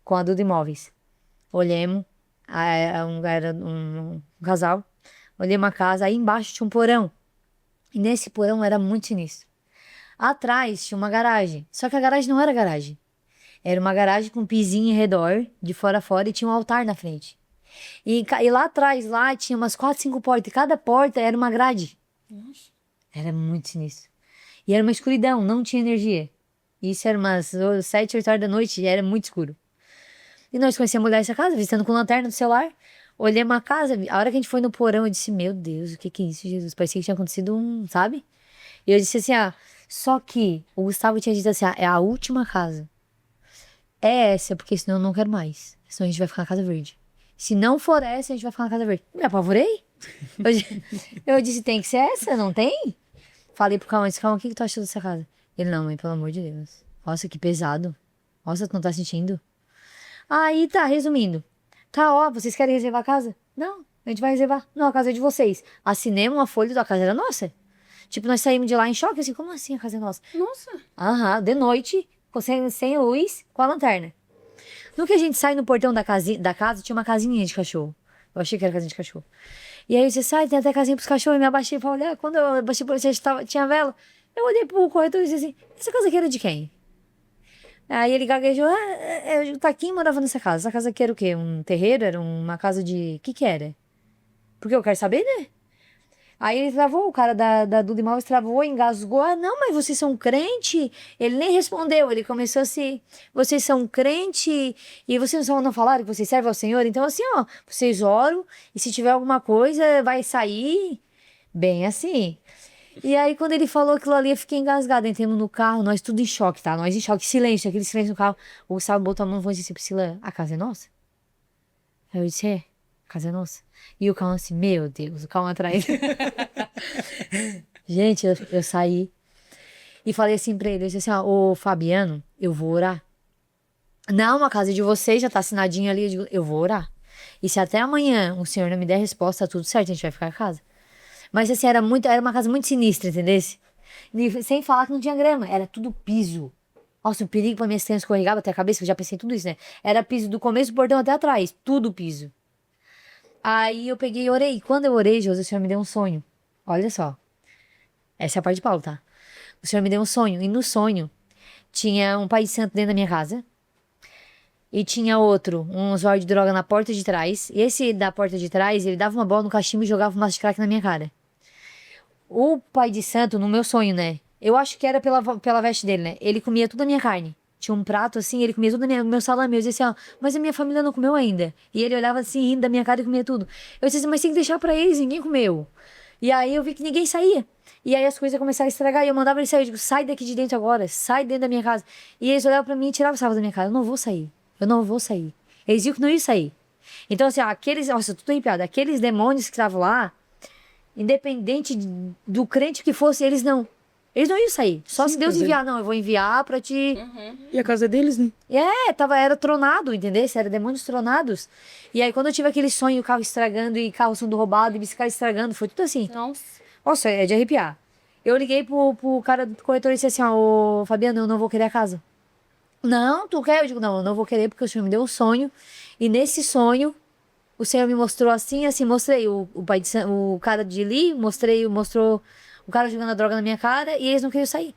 com a Duda Imóveis. Olhamos, era um casal, olhamos a casa, aí embaixo tinha um porão. E nesse porão era muito sinistro. Atrás tinha uma garagem, só que a garagem não era garagem. Era uma garagem com um pizinho em redor, de fora a fora, e tinha um altar na frente. E lá atrás, lá tinha umas 4, 5 portas. E cada porta era uma grade. Nossa. Era muito sinistro. E era uma escuridão, não tinha energia. Isso era umas 7, 8 horas da noite e era muito escuro. E nós conhecemos a mulher dessa casa, visitando com lanterna do celular. Olhamos a casa, a hora que a gente foi no porão, eu disse, meu Deus, o que é isso, Jesus? Parecia que tinha acontecido sabe? E eu disse assim, só que o Gustavo tinha dito assim, é a última casa. É essa, porque senão eu não quero mais. Senão a gente vai ficar na Casa Verde. Se não for essa, a gente vai ficar na Casa Verde. Me apavorei. Eu disse, tem que ser essa, não tem? Falei pro Calma, disse, Calma, o que tu achou dessa casa? Ele, não, mãe, pelo amor de Deus. Nossa, que pesado. Nossa, tu não tá sentindo? Aí tá, resumindo. Tá, vocês querem reservar a casa? Não, a gente vai reservar. Não, a casa é de vocês. Assinemos uma folha da casa, era nossa. Tipo, nós saímos de lá em choque, assim, como assim a casa é nossa? Nossa. Aham, de noite, sem luz, com a lanterna. No que a gente sai no portão da casa, tinha uma casinha de cachorro. Eu achei que era casinha de cachorro. E aí você sai, tem até casinha pros cachorros. E me abaixei pra olhar. Quando eu abaixei pra olhar, tinha vela. Eu olhei pro corretor e disse assim, essa casa aqui era de quem? Aí ele gaguejou, o Taquinho morava nessa casa. Essa casa aqui era o quê? Um terreiro? Era uma casa de... O que era? Porque eu quero saber, né? Aí ele travou, o cara da Duda Imóveis travou, engasgou. Não, mas vocês são crente? Ele nem respondeu, ele começou assim, vocês são crente e vocês não falaram que vocês servem ao Senhor? Então assim, vocês oram e se tiver alguma coisa vai sair, bem assim. E aí quando ele falou aquilo ali, eu fiquei engasgada, entramos no carro, nós tudo em choque, tá? Nós em choque, silêncio, aquele silêncio no carro. O Gustavo botou a mão e disse, Priscila, a casa é nossa? Aí eu disse, a casa é nossa. E o Calma assim, meu Deus, o Calma atrás. Gente, eu saí e falei assim pra ele, eu disse assim, ô Fabiano, eu vou orar. Não, a casa é de vocês, já tá assinadinho ali, eu vou orar. E se até amanhã o senhor não me der resposta, tá tudo certo, a gente vai ficar em casa. Mas assim, era uma casa muito sinistra, entendeu? E sem falar que não tinha grama, era tudo piso. Nossa, o perigo pra minha crianças escorregava até a cabeça, que eu já pensei em tudo isso, né? Era piso do começo do portão até atrás, tudo piso. Aí eu peguei e orei. Quando eu orei, José, o Senhor me deu um sonho. Olha só. Essa é a parte de Paulo, tá? O Senhor me deu um sonho. E no sonho, tinha um pai de santo dentro da minha casa. E tinha outro, um usuário de droga na porta de trás. E esse da porta de trás, ele dava uma bola no cachimbo e jogava um maço de crack na minha cara. O pai de santo, no meu sonho, né? Eu acho que era pela veste dele, né? Ele comia toda a minha carne. Tinha um prato assim, ele comia tudo o meu salame. Eu dizia assim, mas a minha família não comeu ainda. E ele olhava assim, rindo da minha cara e comia tudo. Eu disse assim, mas tem que deixar pra eles, ninguém comeu. E aí eu vi que ninguém saía. E aí as coisas começaram a estragar. E eu mandava ele sair. Eu digo, sai daqui de dentro agora, sai dentro da minha casa. E eles olhavam pra mim e tiravam o salvo da minha cara. Eu não vou sair. Eles diziam que não ia sair. Então assim, nossa, tudo arrepiado. Aqueles demônios que estavam lá, independente do crente que fosse, eles não iam sair. Só se Deus enviar. Não, eu vou enviar pra te... E a casa é deles, né? Era tronado, entendeu? Era demônios tronados. E aí, quando eu tive aquele sonho, o carro estragando, e carro sendo roubado, e bicicleta estragando, foi tudo assim. Nossa. Nossa, é de arrepiar. Eu liguei pro cara do corretor e disse assim, ó, ô Fabiano, eu não vou querer a casa. Não, tu quer? Eu digo, não, eu não vou querer porque o senhor me deu um sonho. E nesse sonho, o senhor me mostrou assim, assim, mostrei o pai de, o cara de Li, mostrou o cara jogando a droga na minha cara e eles não queriam sair.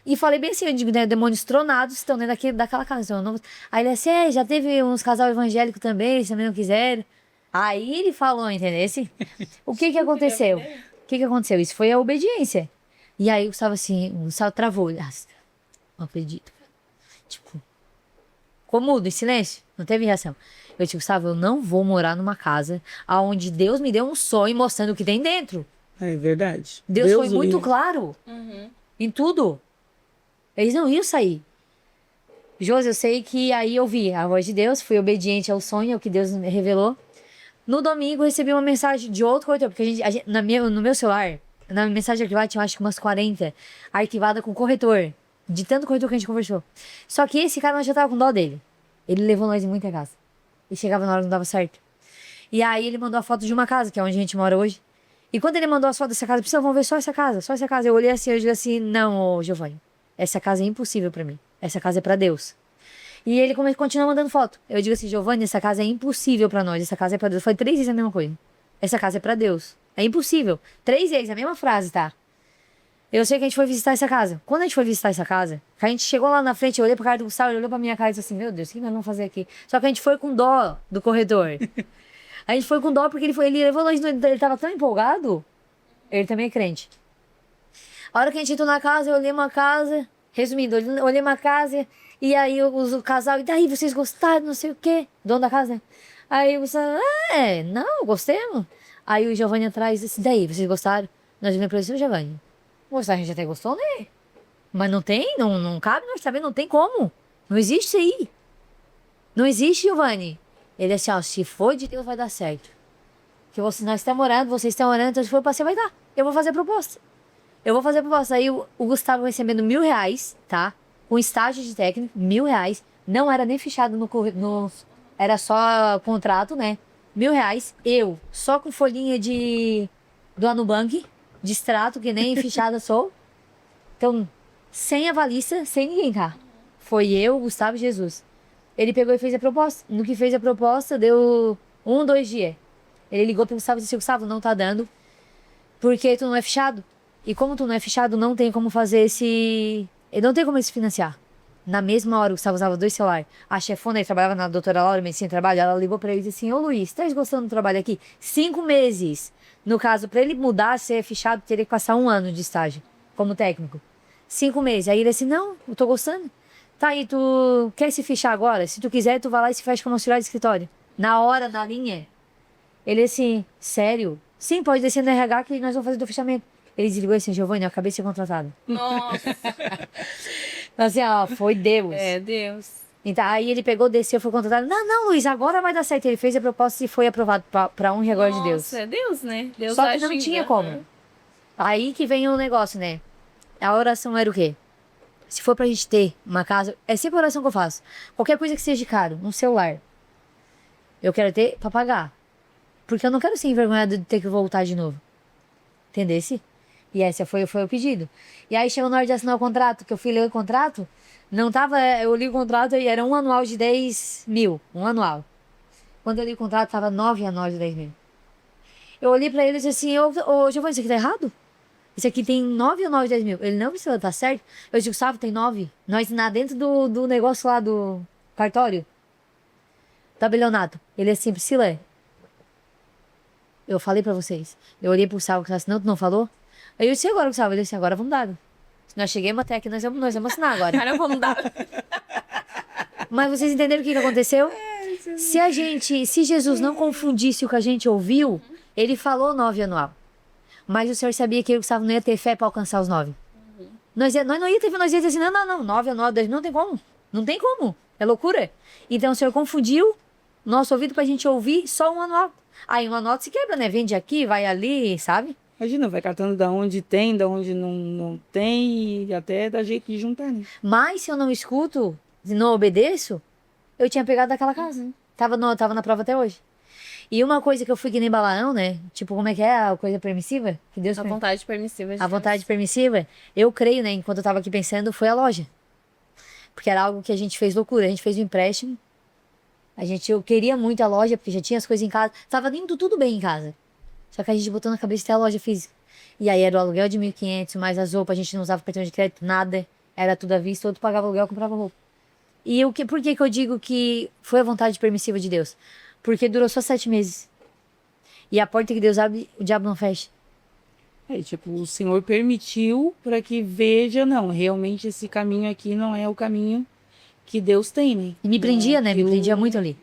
E falei bem assim, eu digo, né, demônios tronados estão dentro daquela casa. Então, eu não... Aí ele assim, já teve uns casal evangélico também, eles também não quiseram. Aí ele falou, entendeu? O que aconteceu? O que aconteceu? Isso foi a obediência. E aí o Gustavo assim, o Gustavo travou. Não acredito. Tipo, ficou mudo, em silêncio. Não teve reação. Eu disse, Gustavo, eu não vou morar numa casa onde Deus me deu um sonho mostrando o que tem dentro. É verdade. Deus foi o muito livre. claro em tudo. Eles não iam sair. Josi, eu sei que aí eu vi a voz de Deus, fui obediente ao sonho, ao que Deus me revelou. No domingo, eu recebi uma mensagem de outro corretor, porque no meu celular, na mensagem arquivada, tinha acho que umas 40 arquivada com corretor, de tanto corretor que a gente conversou. Só que esse cara, nós já tava com dó dele. Ele levou nós em muita casa. E chegava na hora que não dava certo. E aí ele mandou a foto de uma casa, que é onde a gente mora hoje. E quando ele mandou as fotos dessa casa, vamos ver só essa casa, só essa casa. Eu olhei assim, eu digo assim, não, ô Giovanni, essa casa é impossível pra mim. Essa casa é pra Deus. E ele continua mandando foto. Eu digo assim, Giovanni, essa casa é impossível pra nós. Essa casa é pra Deus. Foi 3 vezes a mesma coisa. Essa casa é pra Deus. É impossível. 3 vezes, a mesma frase, tá? Eu sei que a gente foi visitar essa casa. Quando a gente foi visitar essa casa, que a gente chegou lá na frente, eu olhei pro cara do Gustavo, ele olhou pra minha cara e disse assim, meu Deus, o que nós vamos fazer aqui? Só que a gente foi com dó do corredor. A gente foi com dó porque ele levou nós, ele tava tão empolgado. Ele também é crente. A hora que a gente entrou na casa, eu olhei uma casa, resumindo, eu olhei uma casa, e aí o casal, e daí vocês gostaram, não sei o quê, dono da casa, né? Aí o Gustavo, não, gostemos. Aí o Giovanni atrás disse, daí, vocês gostaram? Nós vimos pra ele, Giovanni, gostar a gente até gostou, né? Mas não tem, não cabe, nós também não tem como. Não existe isso aí. Não existe, Giovanni. Ele assim, ó, se for de Deus vai dar certo. Que nós estamos orando, vocês estão orando, então se for pra você vai dar. Eu vou fazer a proposta. Aí o Gustavo recebendo R$1.000, tá? Com estágio de técnico, R$1.000. Não era nem fechado era só contrato, né? R$1.000. Eu, só com folhinha do Anubank, de extrato, que nem fichada sou. Então, sem avalista, sem ninguém, tá? Foi eu, Gustavo e Jesus. Ele pegou e fez a proposta. No que fez a proposta, deu 2 dias. Ele ligou pro Gustavo e disse, Gustavo, não tá dando, porque tu não é fechado. E como tu não é fechado, não tem como fazer não tem como ele se financiar. Na mesma hora, o Gustavo usava 2 celulares. A chefona, ele trabalhava na doutora Laura, medicina de trabalho, ela ligou pra ele e disse assim, ô Luiz, tá gostando do trabalho aqui? 5 meses. No caso, pra ele mudar, ser fechado, teria que passar 1 ano de estágio, como técnico. 5 meses. Aí ele disse, não, eu tô gostando. Tá aí, tu quer se fechar agora? Se tu quiser, tu vai lá e se fecha como auxiliar de escritório. Na hora, na linha. Ele assim, sério? Sim, pode descer no RH que nós vamos fazer do fechamento. Ele desligou assim, Giovanni, eu acabei de ser contratado. Nossa. Assim, ó, foi Deus. É, Deus. Então, aí ele pegou, desceu, foi contratado. Não, Luiz, agora vai dar certo. Ele fez a proposta e foi aprovado pra honra e glória de Deus. Nossa, é Deus, né? Deus Só que não agindo. tinha como. Aí que vem o negócio, né? A oração era o quê? Se for pra gente ter uma casa, é sempre a oração que eu faço. Qualquer coisa que seja caro, um celular, eu quero ter pra pagar. Porque eu não quero ser envergonhada de ter que voltar de novo. Entendesse? E esse foi o pedido. E aí chegou na hora de assinar o contrato, que eu fui ler o contrato, não tava, eu li o contrato e era um anual de 10 mil, um anual. Quando eu li o contrato, tava 9 anuais de 10 mil. Eu olhei pra ele e disse assim, ô Giovanni, isso aqui tá errado? Isso aqui tem 9 anuais de 10 mil. Ele, não, Priscila, tá certo? Eu digo, Gustavo, tem 9. Nós dentro do negócio lá do cartório. Tabelionato. Ele assim, Priscila, eu falei pra vocês. Eu olhei pro Gustavo, que não, tu não falou? Aí eu disse, agora, Gustavo? Ele disse, agora vamos dar. Se nós chegamos até aqui, nós vamos assinar agora. Cara, vamos dar. Mas vocês entenderam o que aconteceu? Se Jesus não confundisse o que a gente ouviu, ele falou 9 anual. Mas o Senhor sabia que o Gustavo não ia ter fé para alcançar os 9. Nós não ia ter fé, nós ia dizer assim, não, 9 anual, 10, não tem como. Não tem como. É loucura. Então o Senhor confundiu nosso ouvido pra gente ouvir só um anual. Aí um anual se quebra, né? Vende aqui, vai ali, sabe? Imagina, vai catando da onde tem, da onde não tem, e até dá jeito de juntar, né? Mas se eu não escuto, se não obedeço, eu tinha pegado daquela casa. Tava na prova até hoje. E uma coisa que eu fui que nem Balaão, né? Tipo, como é que é a coisa permissiva? Que Deus A vontade permissiva de A vontade permissiva, eu creio, né? Enquanto eu tava aqui pensando, foi a loja. Porque era algo que a gente fez loucura. A gente fez um empréstimo. Eu queria muito a loja, porque já tinha as coisas em casa. Tava indo tudo bem em casa. Só que a gente botou na cabeça de ter a loja física. E aí era o aluguel de 1.500, mais as roupas, a gente não usava cartão de crédito, nada. Era tudo à vista, outro pagava aluguel, comprava roupa. Por que que eu digo que foi a vontade permissiva de Deus? Porque durou só 7 meses. E a porta que Deus abre, o diabo não fecha. Tipo, o Senhor permitiu para que veja, não, realmente esse caminho aqui não é o caminho que Deus tem, né? E me prendia, né? Me prendia muito ali.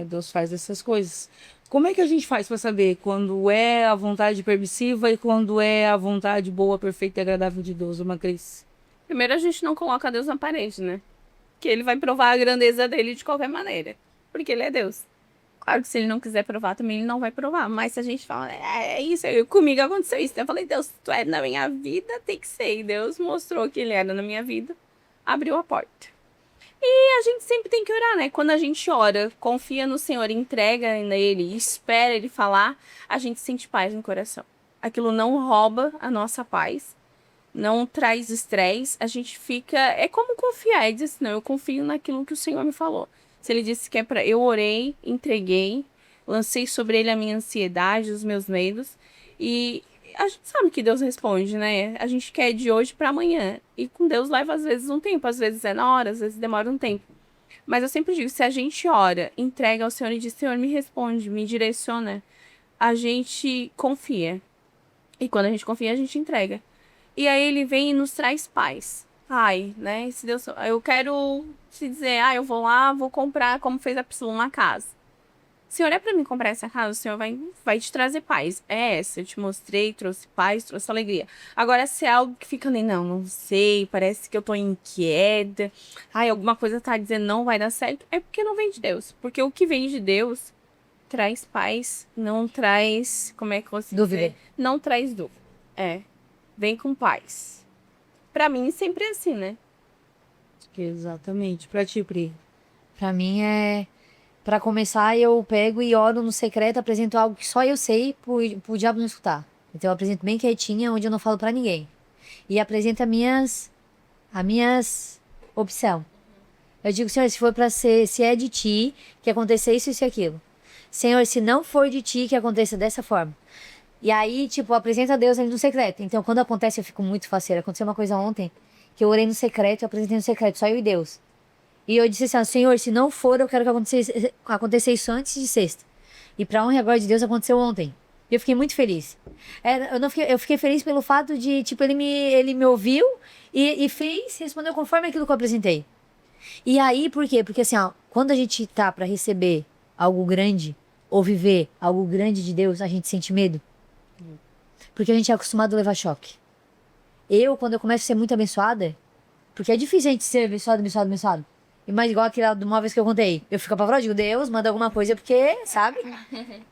Deus faz essas coisas. Como é que a gente faz para saber quando é a vontade permissiva e quando é a vontade boa, perfeita e agradável de Deus, uma Cris? Primeiro a gente não coloca Deus na parede, né? Que ele vai provar a grandeza dele de qualquer maneira. Porque ele é Deus. Claro que se ele não quiser provar também, ele não vai provar. Mas se a gente fala, é isso, comigo aconteceu isso. Eu falei, Deus, tu é na minha vida, tem que ser. E Deus mostrou que ele era na minha vida, abriu a porta. E a gente sempre tem que orar, né? Quando a gente ora, confia no Senhor, entrega nele, espera ele falar, a gente sente paz no coração. Aquilo não rouba a nossa paz, não traz estresse, a gente fica... É como confiar, ele disse, não, eu confio naquilo que o Senhor me falou. Se ele disse que é para... Eu orei, entreguei, lancei sobre ele a minha ansiedade, os meus medos, e a gente sabe que Deus responde, né? A gente quer de hoje para amanhã. E com Deus leva às vezes um tempo, às vezes é na hora, às vezes demora um tempo. Mas eu sempre digo, se a gente ora, entrega ao Senhor e diz, Senhor, me responde, me direciona, a gente confia. E quando a gente confia, a gente entrega. E aí ele vem e nos traz paz. Ai, né? Se Deus, eu quero te dizer, eu vou lá, vou comprar, como fez a pessoa, uma casa. Senhor, é para mim comprar essa casa, o Senhor vai te trazer paz. É essa, eu te mostrei, trouxe paz, trouxe alegria. Agora, se é algo que fica ali, não sei, parece que eu tô inquieta, alguma coisa tá dizendo não vai dar certo, é porque não vem de Deus. Porque o que vem de Deus traz paz, não traz, como é que você Dúvida. dizer? Não traz dúvida. Vem com paz. Pra mim, sempre é assim, né? Exatamente. Pra ti, Pri. Pra mim Pra começar, eu pego e oro no secreto, apresento algo que só eu sei pro diabo não escutar. Então eu apresento bem quietinha, onde eu não falo pra ninguém. E apresento as minhas opções. Eu digo, Senhor, se for pra ser, se é de ti, que aconteça isso, isso e aquilo. Senhor, se não for de ti, que aconteça dessa forma. E aí, tipo, apresenta a Deus ali no secreto. Então, quando acontece, eu fico muito faceira. Aconteceu uma coisa ontem, que eu orei no secreto, eu apresentei no secreto, só eu e Deus. E eu disse assim, Senhor, se não for, eu quero que aconteça isso antes de sexta. E pra honra e glória de Deus, aconteceu ontem. E eu fiquei muito feliz. Eu fiquei feliz pelo fato de, tipo, ele me ouviu e respondeu conforme aquilo que eu apresentei. E aí, por quê? Porque assim, quando a gente tá pra receber algo grande, ou viver algo grande de Deus, a gente sente medo. Porque a gente é acostumado a levar choque. Quando eu começo a ser muito abençoada, porque é difícil a gente ser abençoado. Mas igual aquela de uma vez que eu contei, eu fico apavorada, digo, Deus, manda alguma coisa, porque, sabe?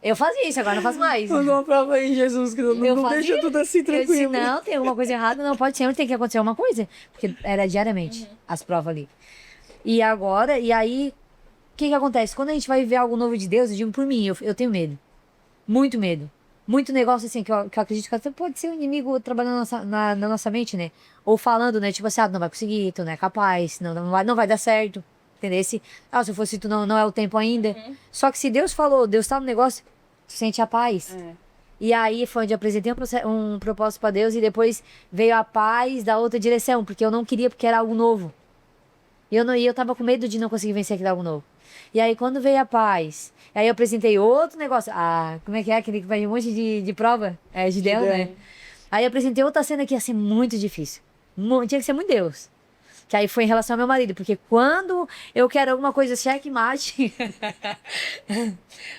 Eu fazia isso, agora não faço mais. Manda uma prova aí, Jesus, que não deixa tudo assim tranquilo. Eu disse, não, tem alguma coisa errada, não pode sempre tem que acontecer alguma coisa. Porque era diariamente as provas ali. E aí, o que acontece? Quando a gente vai viver algo novo de Deus, eu digo por mim, eu tenho medo. Muito medo. Muito negócio assim, que eu acredito que até pode ser um inimigo trabalhando na nossa mente, né? Ou falando, né? Tipo assim, não vai conseguir, tu não é capaz, não vai dar certo. Entendeu? Se fosse tu, não é o tempo ainda. Só que se Deus falou, Deus tá no negócio, tu sente a paz. E aí foi onde eu apresentei um propósito pra Deus e depois veio a paz da outra direção, porque eu não queria, porque era algo novo. E eu tava com medo de não conseguir vencer aquele algo novo. E aí quando veio a paz, aí eu apresentei outro negócio. Como é que é? Aquele que vai um monte de prova? É Gideão, né? Aí eu apresentei outra cena que ia ser muito difícil. Tinha que ser muito Deus. Que aí foi em relação ao meu marido, porque quando eu quero alguma coisa checkmate,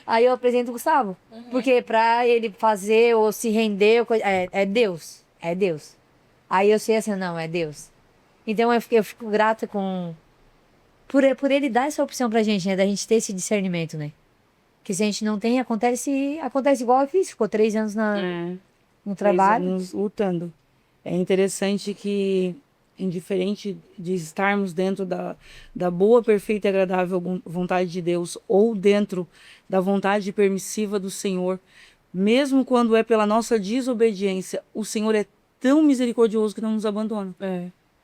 aí eu apresento o Gustavo. Porque pra ele fazer ou se render, é Deus. É Deus. Aí eu sei assim, não, é Deus. Então eu fico grata por ele dar essa opção pra gente, né? Da gente ter esse discernimento, né? Que se a gente não tem, acontece igual eu fiz. Ficou 3 anos no trabalho. 3 anos lutando. É interessante que indiferente de estarmos dentro da boa, perfeita e agradável vontade de Deus ou dentro da vontade permissiva do Senhor, mesmo quando é pela nossa desobediência, o Senhor é tão misericordioso que não nos abandona.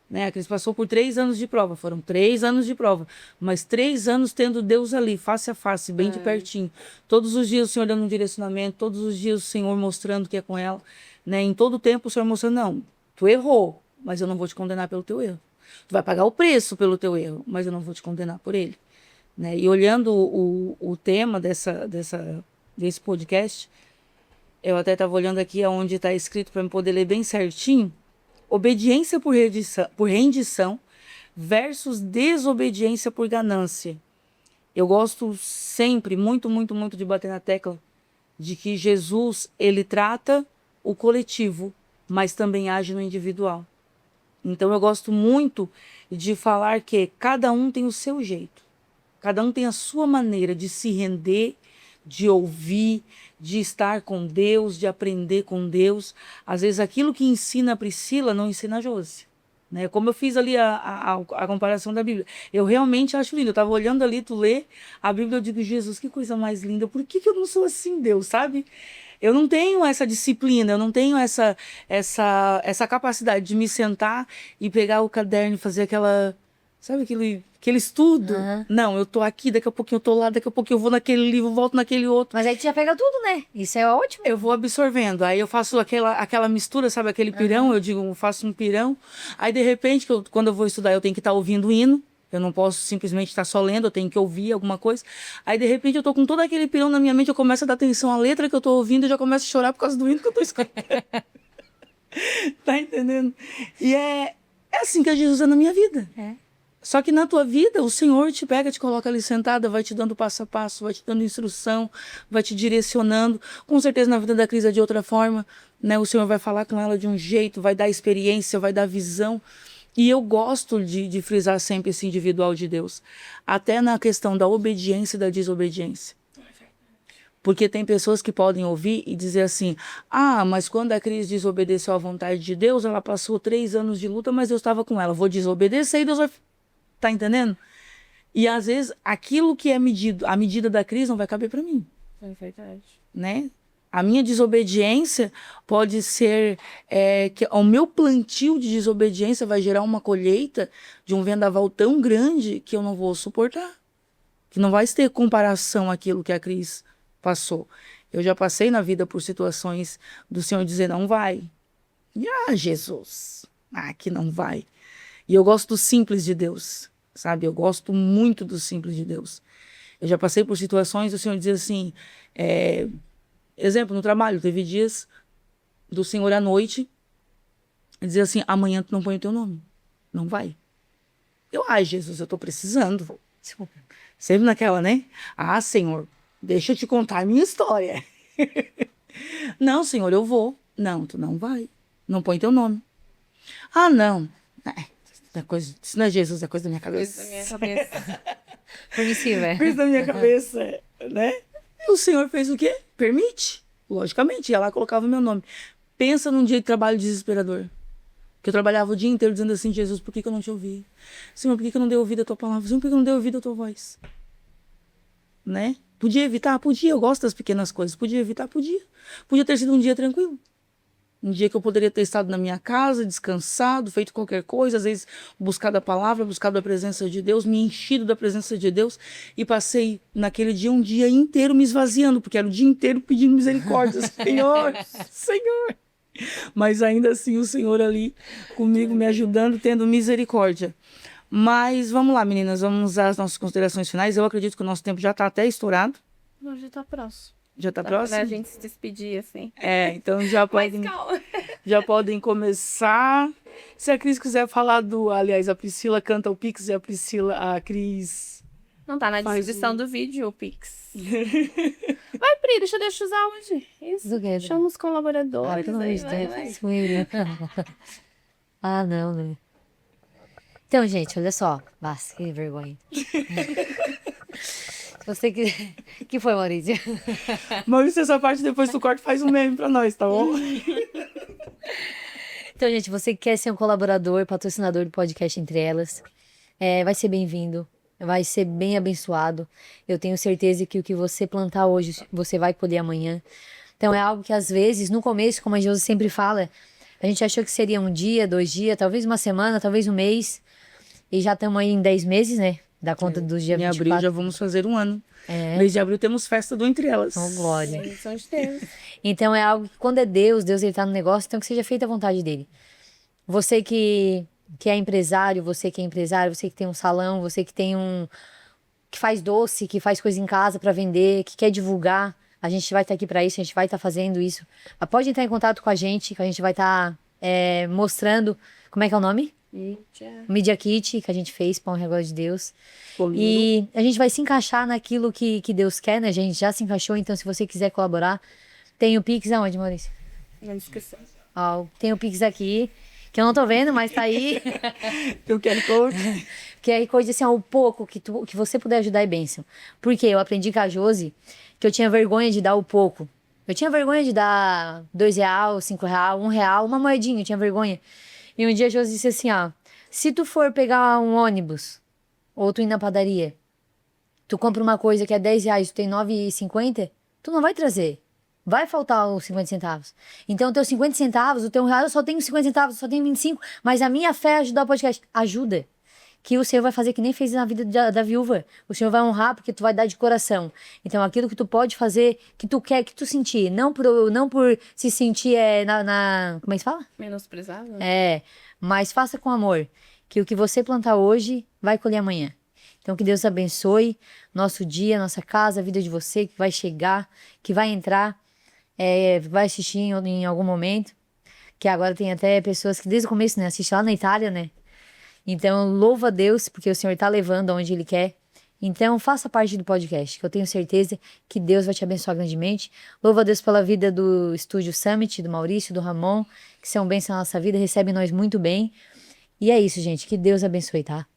Né? A Cris passou por 3 anos de prova, foram 3 anos de prova, mas 3 anos tendo Deus ali, face a face, bem de pertinho. Todos os dias o Senhor dando um direcionamento, todos os dias o Senhor mostrando que é com ela, né? Em todo tempo o Senhor mostrando, não, tu errou, mas eu não vou te condenar pelo teu erro. Tu vai pagar o preço pelo teu erro, mas eu não vou te condenar por ele. Né? E olhando o tema desse podcast, eu até estava olhando aqui onde está escrito para eu poder ler bem certinho, obediência por rendição versus desobediência por ganância. Eu gosto sempre, muito, muito, muito de bater na tecla de que Jesus, ele trata o coletivo, mas também age no individual. Então eu gosto muito de falar que cada um tem o seu jeito. Cada um tem a sua maneira de se render, de ouvir, de estar com Deus, de aprender com Deus. Às vezes aquilo que ensina a Priscila não ensina a Josi. Né? Como eu fiz ali a comparação da Bíblia. Eu realmente acho lindo. Eu estava olhando ali, tu lê a Bíblia, eu digo, Jesus, que coisa mais linda. Por que eu não sou assim, Deus, sabe? Eu não tenho essa disciplina, eu não tenho essa capacidade de me sentar e pegar o caderno e fazer aquela... Sabe aquele estudo? Não, eu tô aqui, daqui a pouquinho eu tô lá, daqui a pouquinho eu vou naquele livro, volto naquele outro. Mas aí tu já pega tudo, né? Isso é ótimo. Eu vou absorvendo, aí eu faço aquela mistura, sabe, aquele pirão, eu digo, eu faço um pirão. Aí, de repente, quando eu vou estudar, eu tenho que estar ouvindo o hino, eu não posso simplesmente estar só lendo, eu tenho que ouvir alguma coisa. Aí, de repente, eu tô com todo aquele pirão na minha mente, eu começo a dar atenção à letra que eu tô ouvindo e já começo a chorar por causa do hino que eu tô escutando. Tá entendendo? E é assim que Jesus é na minha vida. Só que na tua vida, o Senhor te pega, te coloca ali sentada, vai te dando passo a passo, vai te dando instrução, vai te direcionando. Com certeza na vida da Cris é de outra forma, né? O Senhor vai falar com ela de um jeito, vai dar experiência, vai dar visão. E eu gosto de frisar sempre esse individual de Deus. Até na questão da obediência e da desobediência. Porque tem pessoas que podem ouvir e dizer assim, mas quando a Cris desobedeceu à vontade de Deus, ela passou 3 anos de luta, mas eu estava com ela. Vou desobedecer e Deus vai... Tá entendendo? E às vezes aquilo que é medido, a medida da Cris não vai caber para mim. É verdade. Né? A minha desobediência pode ser que o meu plantio de desobediência vai gerar uma colheita de um vendaval tão grande que eu não vou suportar. Que não vai ter comparação àquilo que a Cris passou. Eu já passei na vida por situações do Senhor dizer não vai. E Jesus, que não vai. E eu gosto do simples de Deus. Sabe, eu gosto muito do simples de Deus. Eu já passei por situações do Senhor dizer assim, exemplo, no trabalho, teve dias do Senhor à noite dizer assim, amanhã tu não põe o teu nome, não vai. Eu, Jesus, eu tô precisando. Sempre naquela, né? Senhor, deixa eu te contar a minha história. Não, Senhor, eu vou. Não, tu não vai, não põe teu nome. Não. Isso não é Jesus, é coisa da minha cabeça. Coisa da minha cabeça. Permissível. Coisa da minha cabeça, né? E o Senhor fez o quê? Permite. Logicamente, ia lá e colocava o meu nome. Pensa num dia de trabalho desesperador. Que eu trabalhava o dia inteiro dizendo assim, Jesus, por que eu não te ouvi? Senhor, por que eu não dei ouvido à tua palavra? Senhor, por que eu não dei ouvido à tua voz? Né? Podia evitar? Podia. Eu gosto das pequenas coisas. Podia evitar? Podia. Podia ter sido um dia tranquilo. Um dia que eu poderia ter estado na minha casa, descansado, feito qualquer coisa, às vezes buscado a palavra, buscado a presença de Deus, me enchido da presença de Deus e passei naquele dia um dia inteiro me esvaziando, porque era o dia inteiro pedindo misericórdia. Senhor, Senhor. Mas ainda assim o Senhor ali comigo, me ajudando, tendo misericórdia. Mas vamos lá, meninas, vamos usar as nossas considerações finais. Eu acredito que o nosso tempo já está até estourado. Não, já tá próximo. Já tá Dá próximo? pra gente se despedir, assim. Então já podem começar. Se a Cris quiser falar aliás, a Priscila canta o Pix e a Cris... Não tá na descrição do vídeo o Pix. Vai, Pri, deixa eu usar hoje. Isso. Chama os colaboradores. Não, né? Então, gente, olha só. Nossa, que vergonha. Você que foi, Maurício? Maurício, essa parte depois do corte faz um meme pra nós, tá bom? Então, gente, você que quer ser um colaborador, patrocinador do podcast Entre Elas, vai ser bem-vindo, vai ser bem abençoado. Eu tenho certeza que o que você plantar hoje, você vai colher amanhã. Então, é algo que às vezes, no começo, como a Josi sempre fala, a gente achou que seria um dia, 2 dias, talvez uma semana, talvez um mês. E já estamos aí em 10 meses, né? Dá conta dos dias Em 24. abril já vamos fazer 1 ano. É. Mês de abril temos festa do Entre Elas. Oh, glória. Bênção de Deus. Então é algo que quando é Deus, Deus ele tá no negócio, então que seja feita a vontade dele. Você que é empresário, você que é empresário, você que tem um salão, você que tem que faz doce, que faz coisa em casa para vender, que quer divulgar, a gente vai estar aqui para isso, a gente vai estar fazendo isso. Pode entrar em contato com a gente, que a gente vai estar mostrando, como é que é o nome? Media Kit, que a gente fez, Pão Regório de Deus. E a gente vai se encaixar naquilo que Deus quer, né? A gente já se encaixou, então se você quiser colaborar, tem o Pix aonde, Maurício? Na descrição. Tem o Pix aqui, que eu não tô vendo, mas tá aí. Eu quero Code. QR Code, assim, o pouco que você puder ajudar é bênção. Porque eu aprendi com a Josi que eu tinha vergonha de dar o pouco. Eu tinha vergonha de dar R$2, R$5, R$1, uma moedinha, eu tinha vergonha. E um dia a Josi disse assim, se tu for pegar um ônibus, ou tu ir na padaria, tu compra uma coisa que é R$10, tu tem R$9,50, tu não vai trazer. Vai faltar os 50 centavos. Então, o teu 50 centavos, o teu R$1, eu só tenho 50 centavos, só tenho 25, mas a minha fé é ajudar o podcast. Ajuda. Que o Senhor vai fazer que nem fez na vida da viúva. O Senhor vai honrar porque tu vai dar de coração. Então, aquilo que tu pode fazer, que tu quer, que tu sentir. Não por se sentir como é que se fala? Menosprezado? Mas faça com amor. Que o que você plantar hoje, vai colher amanhã. Então, que Deus abençoe nosso dia, nossa casa, a vida de você, que vai chegar, que vai entrar, vai assistir em algum momento. Que agora tem até pessoas que desde o começo, né, assistem lá na Itália, né? Então, louva a Deus, porque o Senhor está levando aonde Ele quer. Então, faça parte do podcast, que eu tenho certeza que Deus vai te abençoar grandemente. Louva a Deus pela vida do Estúdio Summit, do Maurício, do Ramon, que são bênçãos na nossa vida, recebem nós muito bem. E é isso, gente. Que Deus abençoe, tá?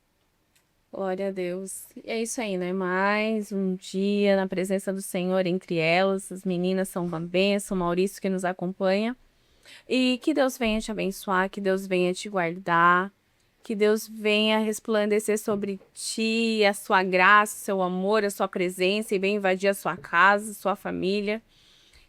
Glória a Deus. E é isso aí, né? Mais um dia na presença do Senhor entre elas. As meninas são uma bênção, o Maurício que nos acompanha. E que Deus venha te abençoar, que Deus venha te guardar. Que Deus venha resplandecer sobre ti, a sua graça, seu amor, a sua presença e venha invadir a sua casa, sua família.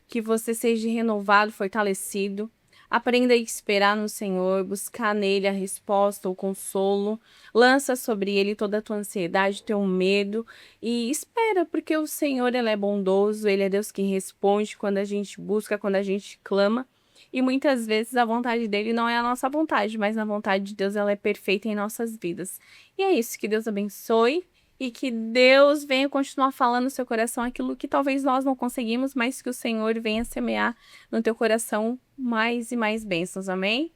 Que você seja renovado, fortalecido. Aprenda a esperar no Senhor, buscar nele a resposta, o consolo. Lança sobre ele toda a tua ansiedade, teu medo e espera, porque o Senhor ele é bondoso, ele é Deus que responde quando a gente busca, quando a gente clama. E muitas vezes a vontade dele não é a nossa vontade, mas a vontade de Deus ela é perfeita em nossas vidas. E é isso, que Deus abençoe e que Deus venha continuar falando no seu coração aquilo que talvez nós não conseguimos, mas que o Senhor venha semear no teu coração mais e mais bênçãos. Amém?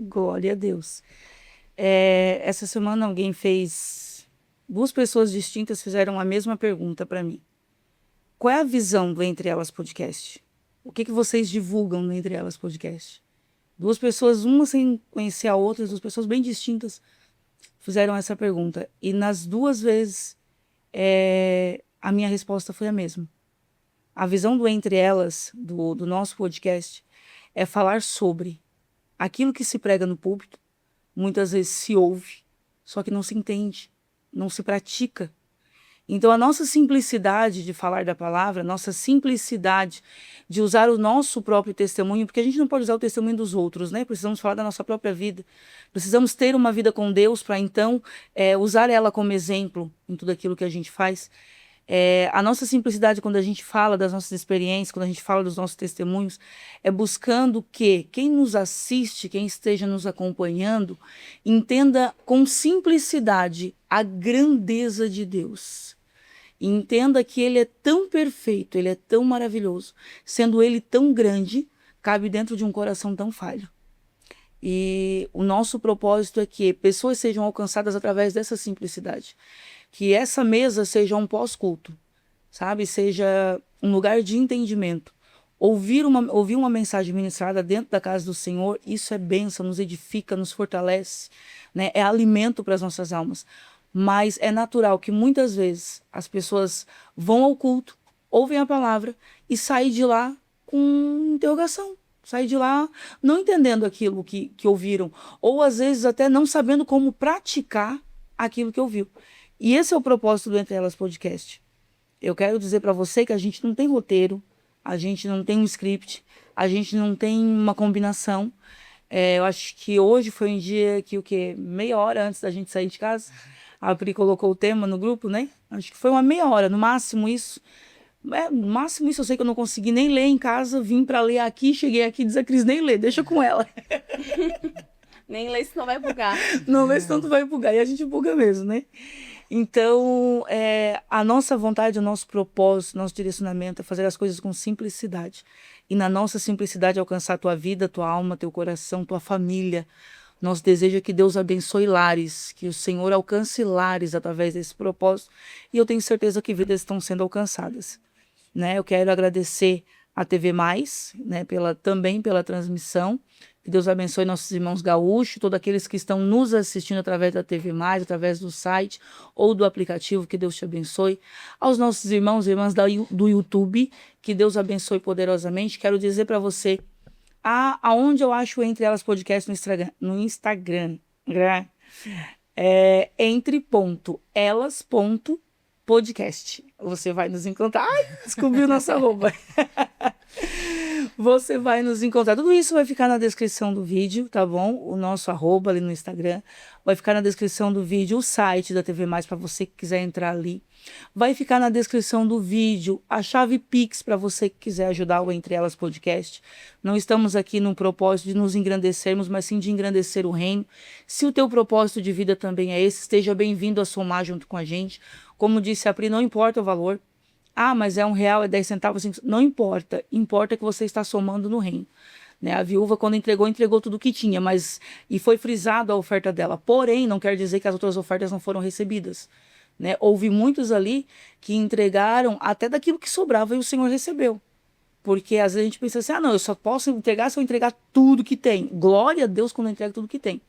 Glória a Deus. Essa semana alguém fez... 2 pessoas distintas fizeram a mesma pergunta para mim. Qual é a visão do Entre Elas Podcast? O que vocês divulgam no Entre Elas Podcast? 2 pessoas, uma sem conhecer a outra, 2 pessoas bem distintas, fizeram essa pergunta. E nas 2 vezes, a minha resposta foi a mesma. A visão do Entre Elas, do nosso podcast, é falar sobre aquilo que se prega no púlpito, muitas vezes se ouve, só que não se entende, não se pratica. Então, a nossa simplicidade de falar da palavra, a nossa simplicidade de usar o nosso próprio testemunho, porque a gente não pode usar o testemunho dos outros, né? Precisamos falar da nossa própria vida. Precisamos ter uma vida com Deus para, então, usar ela como exemplo em tudo aquilo que a gente faz. A nossa simplicidade, quando a gente fala das nossas experiências, quando a gente fala dos nossos testemunhos, é buscando que quem nos assiste, quem esteja nos acompanhando, entenda com simplicidade a grandeza de Deus. E entenda que Ele é tão perfeito, Ele é tão maravilhoso. Sendo Ele tão grande, cabe dentro de um coração tão falho. E o nosso propósito é que pessoas sejam alcançadas através dessa simplicidade. Que essa mesa seja um pós-culto, sabe? Seja um lugar de entendimento. Ouvir uma mensagem ministrada dentro da casa do Senhor, isso é bênção, nos edifica, nos fortalece, né? É alimento para as nossas almas. Mas é natural que muitas vezes as pessoas vão ao culto, ouvem a palavra e saem de lá com interrogação. Sair de lá não entendendo aquilo que ouviram, ou às vezes até não sabendo como praticar aquilo que ouviu. E esse é o propósito do Entre Elas Podcast. Eu quero dizer para você que a gente não tem roteiro, a gente não tem um script, a gente não tem uma combinação. Eu acho que hoje foi um dia que, meia hora antes da gente sair de casa, a Pri colocou o tema no grupo, né? Acho que foi uma meia hora, no máximo isso. No máximo isso, eu sei que eu não consegui nem ler em casa, vim para ler aqui, cheguei aqui e diz a Cris, nem lê, deixa com ela. Nem lê, senão vai bugar. Não lê, senão tu vai bugar, e a gente buga mesmo, né? Então, a nossa vontade, o nosso propósito, nosso direcionamento é fazer as coisas com simplicidade. E na nossa simplicidade alcançar a tua vida, tua alma, teu coração, tua família. Nosso desejo é que Deus abençoe lares, que o Senhor alcance lares através desse propósito. E eu tenho certeza que vidas estão sendo alcançadas. Né? Eu quero agradecer a TV Mais, né, também pela transmissão. Que Deus abençoe nossos irmãos gaúchos, todos aqueles que estão nos assistindo através da TV Mais, através do site ou do aplicativo, que Deus te abençoe. Aos nossos irmãos e irmãs do YouTube, que Deus abençoe poderosamente. Quero dizer para você, aonde eu acho Entre Elas Podcast no Instagram, entre.elas.podcast. Você vai nos encontrar. Ai, descobriu nossa arroba. Você vai nos encontrar. Tudo isso vai ficar na descrição do vídeo, tá bom? O nosso arroba ali no Instagram. Vai ficar na descrição do vídeo o site da TV Mais para você que quiser entrar ali. Vai ficar na descrição do vídeo a chave Pix para você que quiser ajudar o Entre Elas Podcast. Não estamos aqui no propósito de nos engrandecermos, mas sim de engrandecer o reino. Se o teu propósito de vida também é esse, esteja bem-vindo a somar junto com a gente. Como disse a Pri, não importa o valor. Mas é R$1, é 10 centavos, não importa. Importa que você está somando no reino. Né? A viúva, quando entregou tudo que tinha, e foi frisado a oferta dela. Porém, não quer dizer que as outras ofertas não foram recebidas. Né? Houve muitos ali que entregaram até daquilo que sobrava e o Senhor recebeu. Porque às vezes a gente pensa assim, não, eu só posso entregar se eu entregar tudo que tem. Glória a Deus quando eu entrego tudo que tem.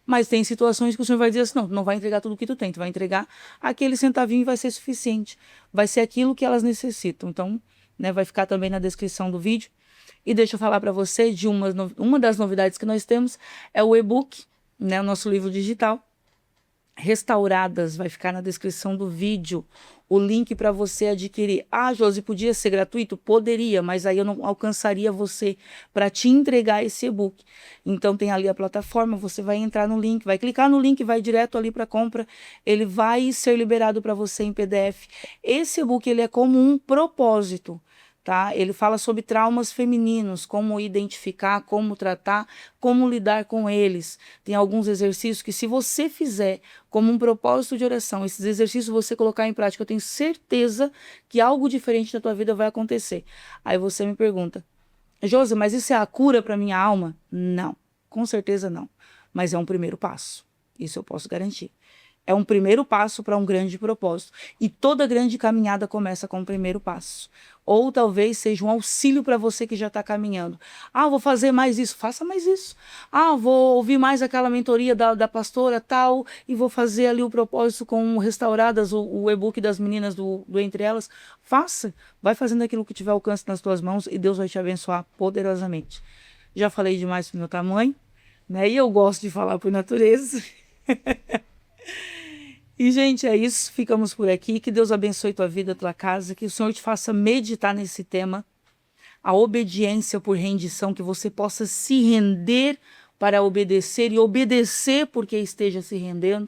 Mas tem situações que o Senhor vai dizer assim, não vai entregar tudo que tu tem, tu vai entregar aquele centavinho e vai ser suficiente. Vai ser aquilo que elas necessitam. Então, né, vai ficar também na descrição do vídeo. E deixa eu falar para você de uma das novidades que nós temos, é o e-book, né, o nosso livro digital. Restauradas, vai ficar na descrição do vídeo o link para você adquirir. Josi, podia ser gratuito? Poderia, mas aí eu não alcançaria você para te entregar esse e-book. Então tem ali a plataforma, você vai entrar no link, vai clicar no link, vai direto ali para compra, ele vai ser liberado para você em PDF. Esse e-book ele é como um propósito. Tá? Ele fala sobre traumas femininos, como identificar, como tratar, como lidar com eles. Tem alguns exercícios que, se você fizer como um propósito de oração, esses exercícios você colocar em prática, eu tenho certeza que algo diferente na tua vida vai acontecer. Aí você me pergunta, Josi, mas isso é a cura para minha alma? Não, com certeza não. Mas é um primeiro passo. Isso eu posso garantir. É um primeiro passo para um grande propósito. E toda grande caminhada começa com o primeiro passo. Ou talvez seja um auxílio para você que já está caminhando. Vou fazer mais isso. Faça mais isso. Vou ouvir mais aquela mentoria da pastora tal e vou fazer ali o propósito com Restauradas, o e-book das meninas do Entre Elas. Faça. Vai fazendo aquilo que tiver alcance nas tuas mãos e Deus vai te abençoar poderosamente. Já falei demais pro meu tamanho, né? E eu gosto de falar por natureza. E, gente, é isso. Ficamos por aqui. Que Deus abençoe tua vida, tua casa. Que o Senhor te faça meditar nesse tema. A obediência por rendição. Que você possa se render para obedecer e obedecer porque esteja se rendendo.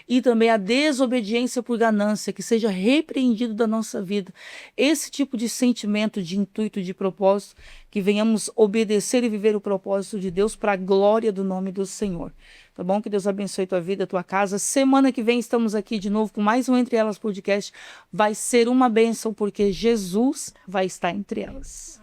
E também a desobediência por ganância. Que seja repreendido da nossa vida. Esse tipo de sentimento, de intuito, de propósito. Que venhamos obedecer e viver o propósito de Deus para a glória do nome do Senhor. Tá bom? Que Deus abençoe tua vida, tua casa. Semana que vem estamos aqui de novo com mais um Entre Elas Podcast. Vai ser uma bênção porque Jesus vai estar entre elas.